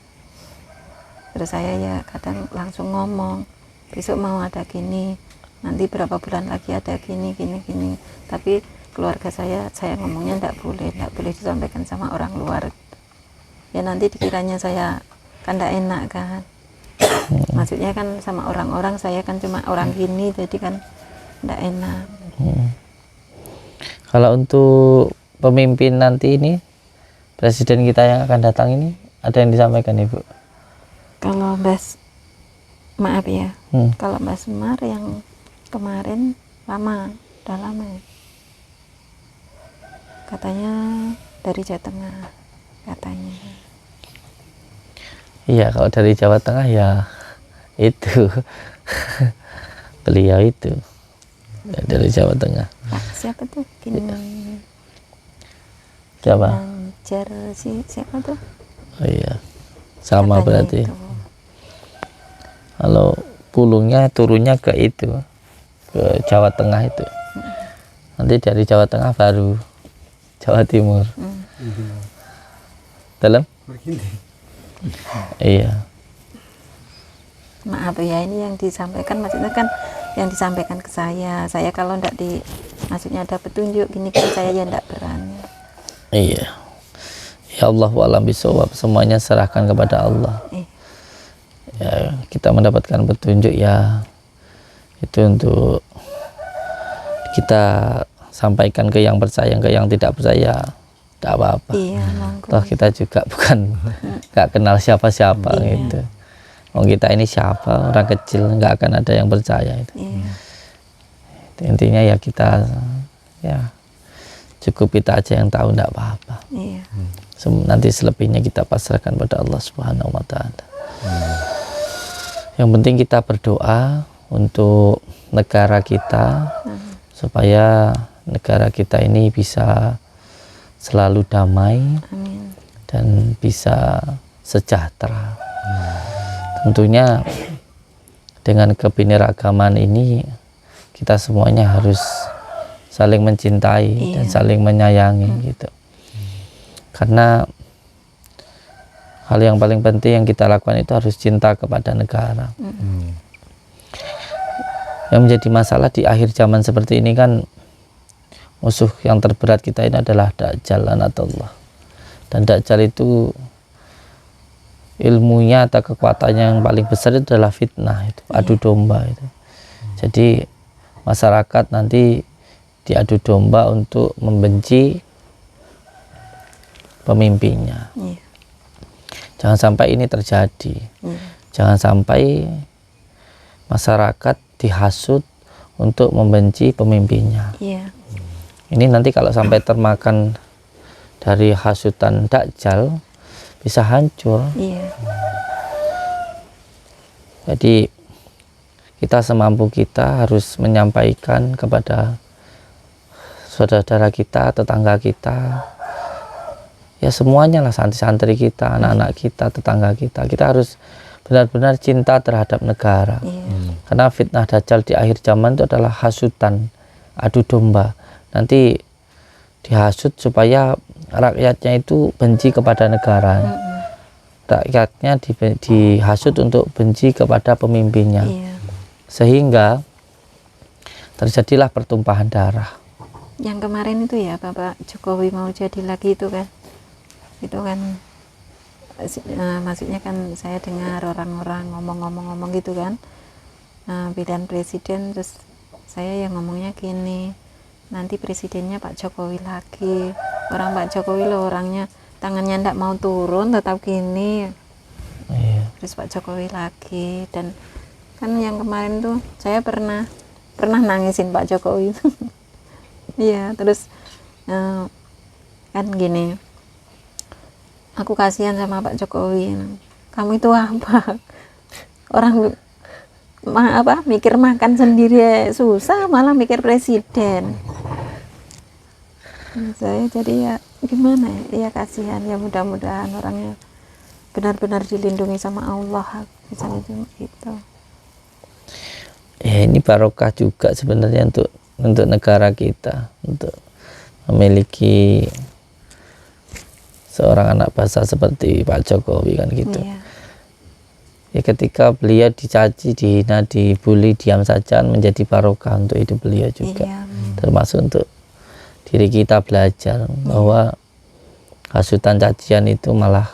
Terus saya ya kadang langsung ngomong, besok mau ada gini, nanti berapa bulan lagi ada gini. Tapi keluarga saya ngomongnya enggak boleh disampaikan sama orang luar. Ya nanti dikiranya saya kan enggak enak kan. Maksudnya kan sama orang-orang, saya kan cuma orang gini, jadi kan enggak enak. Kalau untuk pemimpin nanti ini, presiden kita yang akan datang ini, ada yang disampaikan, Ibu? Kalau maaf ya, kalau Mbak Semar yang kemarin udah lama ya. Katanya dari Jawa Tengah, katanya. Iya, kalau dari Jawa Tengah ya itu beliau itu ya, dari Jawa Tengah. Pak siapa tuh? Siapa? Siapa tuh? Oh iya, sama Katanya berarti. itu. Kalau pulungnya turunnya ke itu, ke Jawa Tengah itu. Nanti dari Jawa Tengah baru Jawa Timur. Dalam? Iya. Maaf ya, ini yang disampaikan maksudnya kan yang disampaikan ke saya kalau enggak maksudnya ada petunjuk gini kan saya ya enggak berani. Iya. Ya Allah wa'alam bisawab, semuanya serahkan kepada Allah. Ya, kita mendapatkan petunjuk ya itu untuk kita sampaikan ke yang percaya, ke yang tidak percaya tidak apa-apa. Iya, Toh kita juga bukan nggak kenal siapa-siapa gitu. Oh, kita ini siapa, orang kecil, nggak akan ada yang percaya itu. Intinya ya kita ya cukup kita aja yang tahu, nggak apa-apa. Nanti selebihnya kita pasrahkan pada Allah Subhanahu wa Ta'ala. Yang penting kita berdoa untuk negara kita supaya negara kita ini bisa selalu damai dan bisa sejahtera. Tentunya dengan kebinekaan ini kita semuanya harus saling mencintai dan saling menyayangi gitu. Karena hal yang paling penting yang kita lakukan itu harus cinta kepada negara. Yang menjadi masalah di akhir zaman seperti ini kan, musuh yang terberat kita ini adalah Dajjal lanatullah. Dan Dajjal itu ilmunya atau kekuatannya yang paling besar itu adalah fitnah, itu adu domba itu. Jadi masyarakat nanti diadu domba untuk membenci pemimpinnya. Jangan sampai ini terjadi. Jangan sampai masyarakat dihasut untuk membenci pemimpinnya. Ini nanti kalau sampai termakan dari hasutan Dajjal bisa hancur. Jadi kita semampu kita harus menyampaikan kepada saudara-saudara kita, tetangga kita, ya semuanya lah, santri-santri kita, anak-anak kita, tetangga kita harus benar-benar cinta terhadap negara. Karena fitnah Dajjal di akhir zaman itu adalah hasutan, adu domba. Nanti dihasut supaya rakyatnya itu benci kepada negara. Rakyatnya dihasut untuk benci kepada pemimpinnya. Sehingga terjadilah pertumpahan darah. Yang kemarin itu ya Bapak Jokowi mau jadi lagi itu kan, maksudnya kan saya dengar orang-orang ngomong gitu kan, pilihan presiden, terus saya yang ngomongnya gini, nanti presidennya Pak Jokowi lagi. Orang Pak Jokowi loh orangnya tangannya ndak mau turun tetap gini. Terus Pak Jokowi lagi. Dan kan yang kemarin tuh saya pernah nangisin Pak Jokowi. Iya, terus kan gini, aku kasihan sama Pak Jokowi. Kamu itu apa? Orang mikir makan sendiri susah, malah mikir presiden. Saya jadi ya gimana ya, kasihan ya, mudah-mudahan orangnya benar-benar dilindungi sama Allah, misalnya gitu. Ya ini barokah juga sebenarnya untuk negara kita, untuk memiliki seorang anak bangsa seperti Pak Jokowi kan gitu. Ya ketika beliau dicaci, dihina, dibully, diam saja menjadi barokah untuk hidup beliau juga. Termasuk untuk diri kita belajar bahwa hasutan cacian itu malah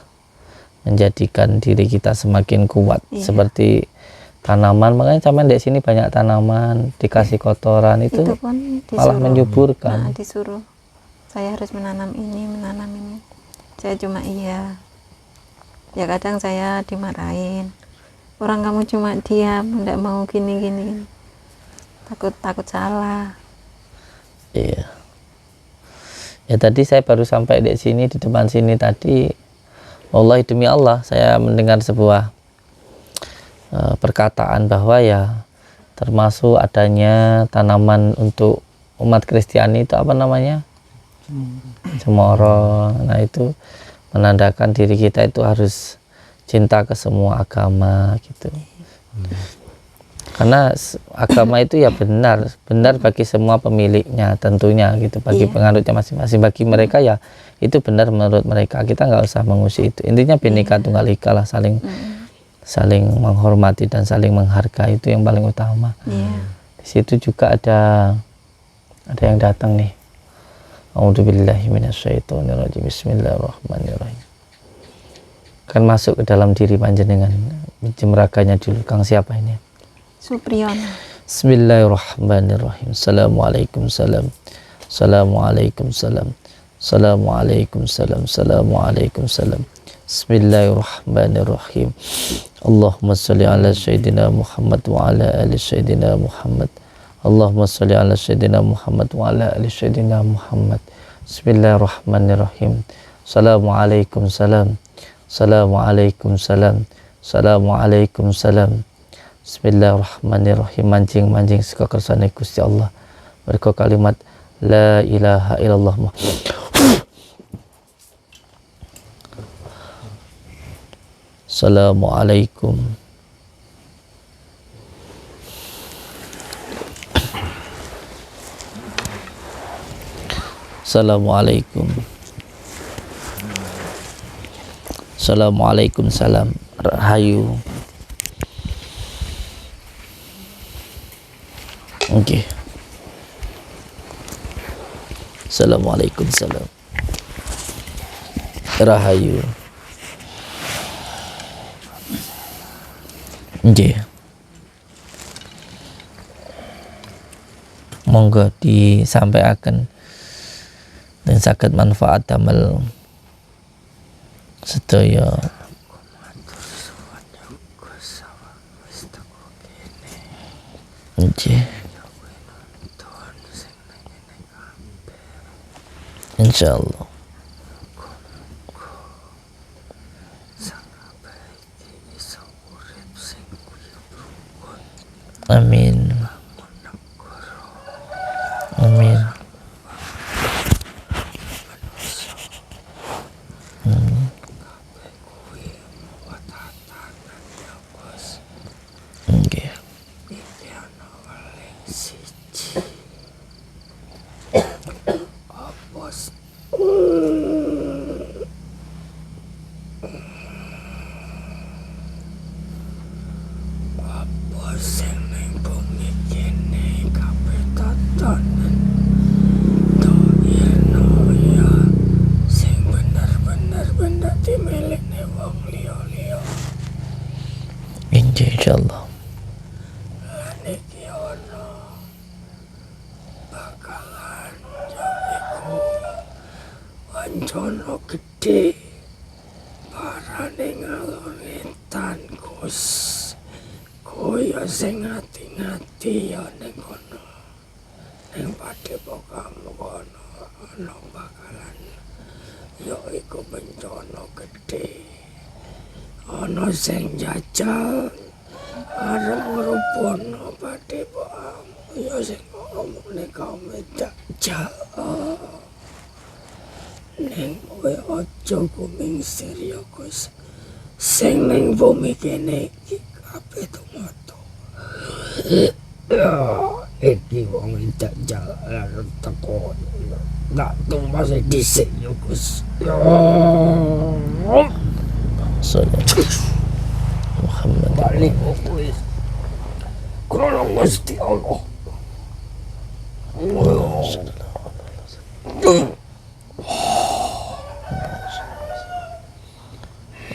menjadikan diri kita semakin kuat. Seperti tanaman, makanya sampai di sini banyak tanaman, dikasih kotoran itu malah menyuburkan. Disuruh saya harus menanam ini. Saya cuma ya kadang saya dimarahin, orang kamu cuma diam, nggak mau gini, takut salah. Iya. Ya tadi saya baru sampai di sini, di depan sini tadi, wallahi demi Allah saya mendengar sebuah perkataan bahwa ya termasuk adanya tanaman untuk umat Kristiani itu apa namanya? Cemoro. Nah itu menandakan diri kita itu harus cinta ke semua agama gitu. Karena agama itu ya benar bagi semua pemiliknya tentunya gitu, bagi penganutnya masing-masing, bagi mereka ya itu benar menurut mereka, kita nggak usah mengusik itu. Intinya Bhinneka Tunggal Ika lah, saling menghormati dan saling menghargai, itu yang paling utama. Di situ juga ada yang datang nih, A'udzubillahi minasyaitonirrajim. Bismillahirrahmanirrahim. Kan masuk ke dalam diri panjenengan. Meraganya dulu. Kang siapa ini? Supriyono. Bismillahirrahmanirrahim. Assalamualaikum salam. Assalamualaikum salam. Assalamualaikum salam. Assalamualaikum salam. Bismillahirrahmanirrahim. Allahumma sholli ala sayyidina Muhammad wa ala ali sayyidina Muhammad. Allahumma sholli ala sayyidina Muhammad wa ala ali sayyidina Muhammad. Bismillahirrahmanirrahim. Assalamualaikum salam. Assalamualaikum salam. Assalamualaikum salam. Bismillahirrahmanirrahim. Mancing saka kersane Gusti Allah. Mergo kalimat la ilaha illallah. Assalamualaikum. Assalamualaikum. Assalamualaikum salam. Rahayu. Oke. Assalamualaikum salam. Rahayu. Oke. Monggo disampaikan dan saged manfaat damel sedaya. Oke. Insyaallah. Amin. Amin. Nggih. Insyaallah. Wancono gede parane ngalor etan Gus. Koyo sing ngati-ngati ya ning kono. Ning padepokan kono ana bakalan ya iku bencana gede. Ana sing jajal arep ngrupono padepokan ya sing omone kaum jajal. Neng kowe aja kumingsir ya Gus. Sing ning bumi kene iki kabeh tumoto. Iki wong jajal arep teko. Nak tumbas dhisik ya Gus. Sallallahu Muhammad. Balik kowe. Krono Gusti Allah.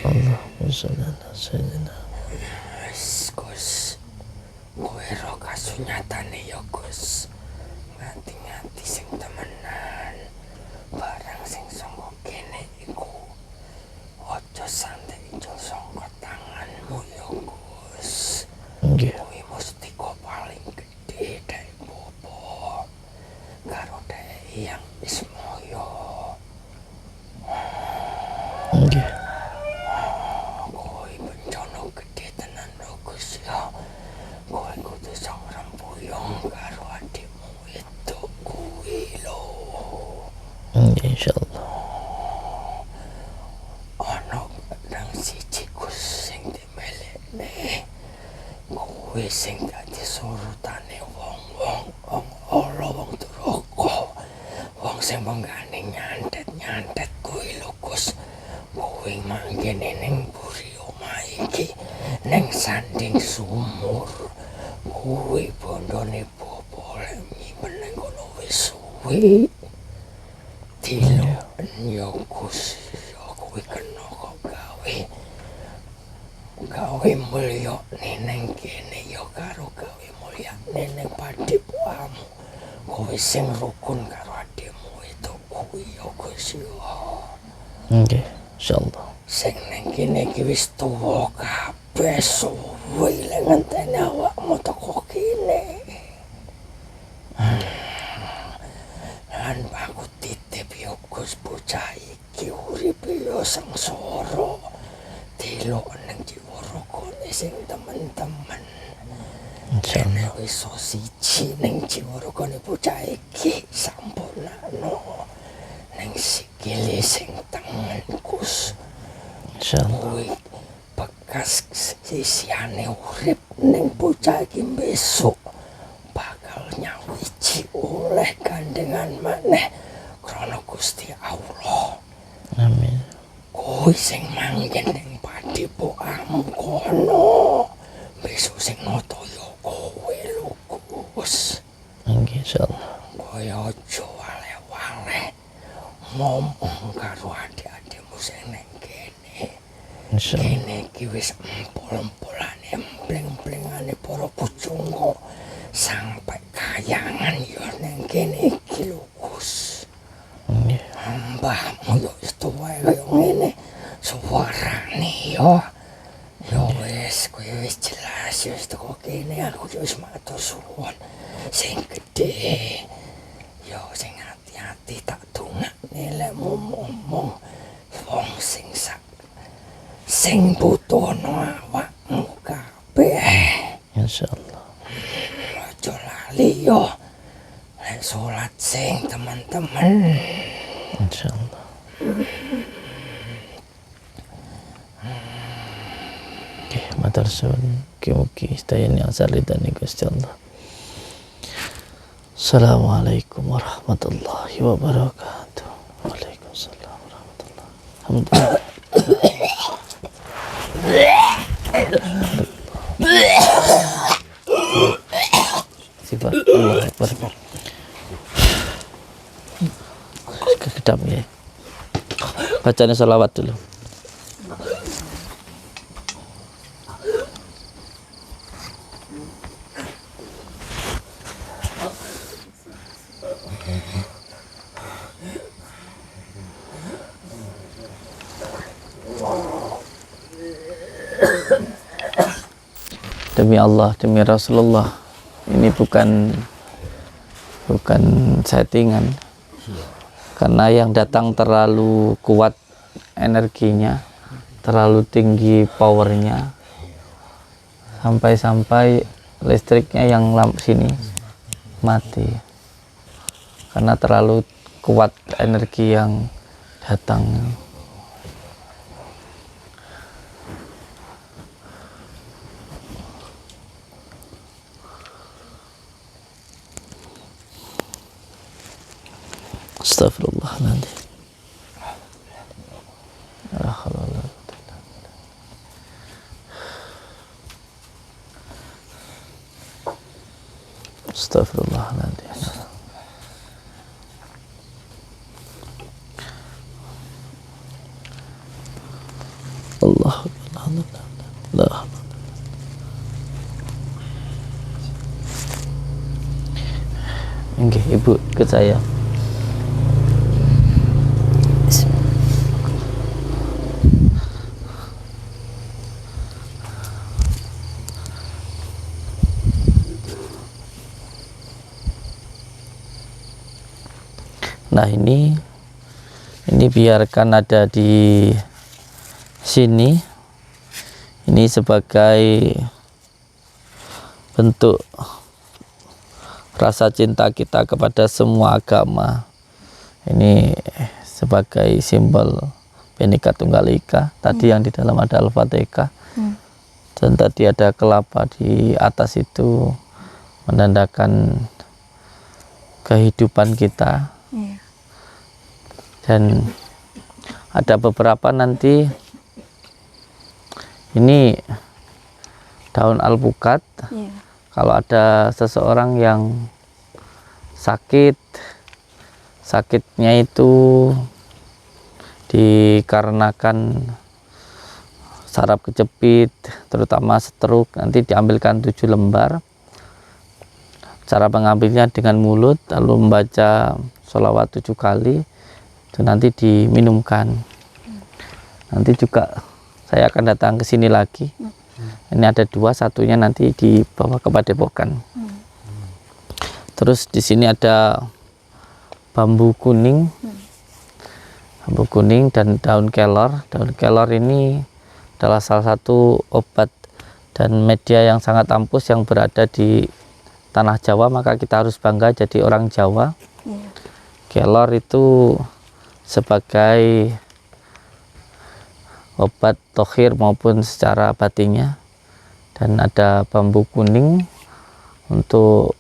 Allahumma sholli ala sayyidina. Gus, kowe ro kasunyatane ya Gus. Ngati-ngati sing temenan. Barang sing saka kene iku aja santai ijol saka tanganmu ya Gus. Nggih. Kowe mesti kok paling gede dari bobo. Karo dek yang wis moyo. Nggih. Kowe bencana gede tenan lho Gus ya. Kowe kudu sang rempuyung karo adikmu itu kuwi lho. Nggih insyaallah. Ana nang siji Gus sing dimelekne. Kowe sing dadi surutane wong-wong ala wong duraka. Wong sing menggane nyantet kuwi lho Gus. Kowe manggene ning buri omah iki ning sanding sumur. Kuwi bondone bobol nyimpen ning kono wis suwe. Tiloken yo Gusti yo kuwi kena kok gawe mulyane ning kene yo karo gawe mulyane ning padipamu. Kowe sing rukun karo adikmu itu kuwi yo Gusti. Nggih, insyaallah. Sing ning kene iki wis tuwa kabeh suwe lek ngenteni awakmu teko kene. Lan aku titip yo Gus bocah iki uripe yo sengsara. Delok ning jiwaragane sing temen-temen. Insyaallah wis siji ning jiwaragane bocah iki sampurnano. Ning sikile sing tengen Gus. Insyaallah. Bekas sisiane urip ning bocah iki besok bakal nyawiji oleh gandengan maneh krana Gusti Allah. Amin. Kowe sing manggen ning padipokamu kono besok sing nata ya kowe lho Gus. Nggih, insyaallah. Kowe aja wale-wale ngomong karo adik-adikmu sing ning kene. Insyaallah. Kene iki wis empol-empolane empleng-emplengane para pujangga sampai kayangan ya ning kene iki lho Gus. Nggih. Mbahmu yo wis tuwa kaya ngene suarane yo. Yo wis kowe wis jelas yo wis teko kene aku yo wis matur suwun sing gedhe. Yo sing hati-hati tak dongakne lek ngomong wong sing butuhno awakmu kabeh. Insyaallah. Aja lali yo lek salat sing teman-teman. Insyaallah. Oke, matur suwun. Mugi-mugi sedaya yang saridani Gusti Allah. Assalamualaikum warahmatullahi wabarakatuh. Waalaikumsalam warahmatullahi wabarakatuh. Sifat Allah Akbar. Kedap ya. Bacanya sholawat dulu. Demi Allah, demi Rasulullah, ini bukan settingan. Karena yang datang terlalu kuat energinya, terlalu tinggi powernya, sampai listriknya yang sini mati. Karena terlalu kuat energi yang datang. Astagfirullahaladzim. Astagfirullahaladzim. Allah Allah. Nggih, Ibu ikut saya. Nah, ini biarkan ada di sini. Ini sebagai bentuk rasa cinta kita kepada semua agama. Ini sebagai simbol Bhinneka Tunggal Ika. Tadi yang di dalam ada Al-Fatihah. Dan tadi ada kelapa di atas itu menandakan kehidupan kita. Dan ada beberapa nanti ini daun alpukat. Kalau ada seseorang yang sakit sakitnya itu dikarenakan saraf kejepit, terutama stroke. Nanti diambilkan 7 lembar. Cara mengambilnya dengan mulut, lalu membaca sholawat 7 kali, itu nanti diminumkan. Nanti juga saya akan datang ke sini lagi. Ini ada 2, satunya nanti dibawa ke Padepokan. Terus di sini ada bambu kuning, dan daun kelor. Daun kelor ini adalah salah satu obat dan media yang sangat ampuh yang berada di tanah Jawa, maka kita harus bangga jadi orang Jawa. Kelor itu sebagai obat tohir maupun secara batinnya, dan ada bambu kuning untuk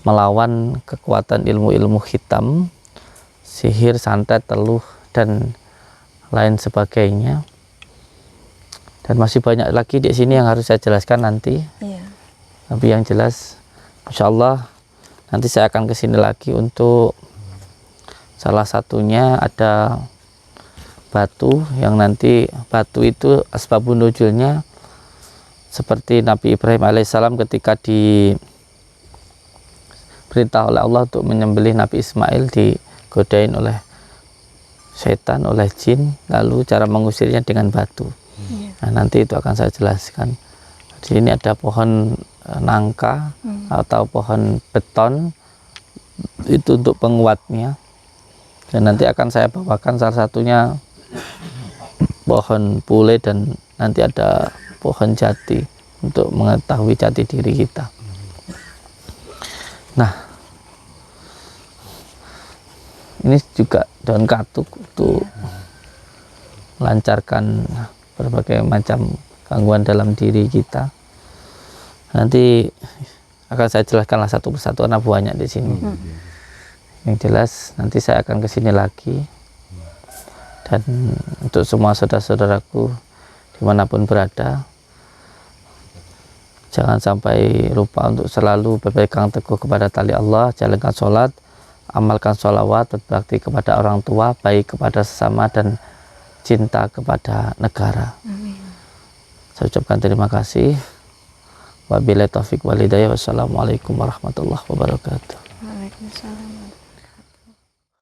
melawan kekuatan ilmu-ilmu hitam, sihir, santet, teluh, dan lain sebagainya. Dan masih banyak lagi di sini yang harus saya jelaskan nanti. Tapi yang jelas, insya Allah nanti saya akan ke sini lagi untuk salah satunya ada batu, yang nanti batu itu asbabun nuzulnya seperti Nabi Ibrahim alaihissalam ketika diperintah oleh Allah untuk menyembelih Nabi Ismail, digodain oleh setan, oleh jin, lalu cara mengusirnya dengan batu. Nah, nanti itu akan saya jelaskan. Di sini ada pohon nangka atau pohon beton, itu untuk penguatnya. Dan nanti akan saya bawakan salah satunya pohon pule, dan nanti ada pohon jati untuk mengetahui jati diri kita. Nah, ini juga daun katuk untuk melancarkan berbagai macam gangguan dalam diri kita. Nanti akan saya jelaskanlah satu persatu karena banyak di sini. Yang jelas nanti saya akan ke sini lagi. Dan untuk semua saudara-saudaraku dimanapun berada, jangan sampai lupa untuk selalu berpegang teguh kepada tali Allah, jalankan sholat, amalkan sholawat, berbakti kepada orang tua, baik kepada sesama, dan cinta kepada negara. Saya ucapkan terima kasih. Wabillahi taufiq wal hidayah. Wassalamualaikum warahmatullahi wabarakatuh. Waalaikumsalam.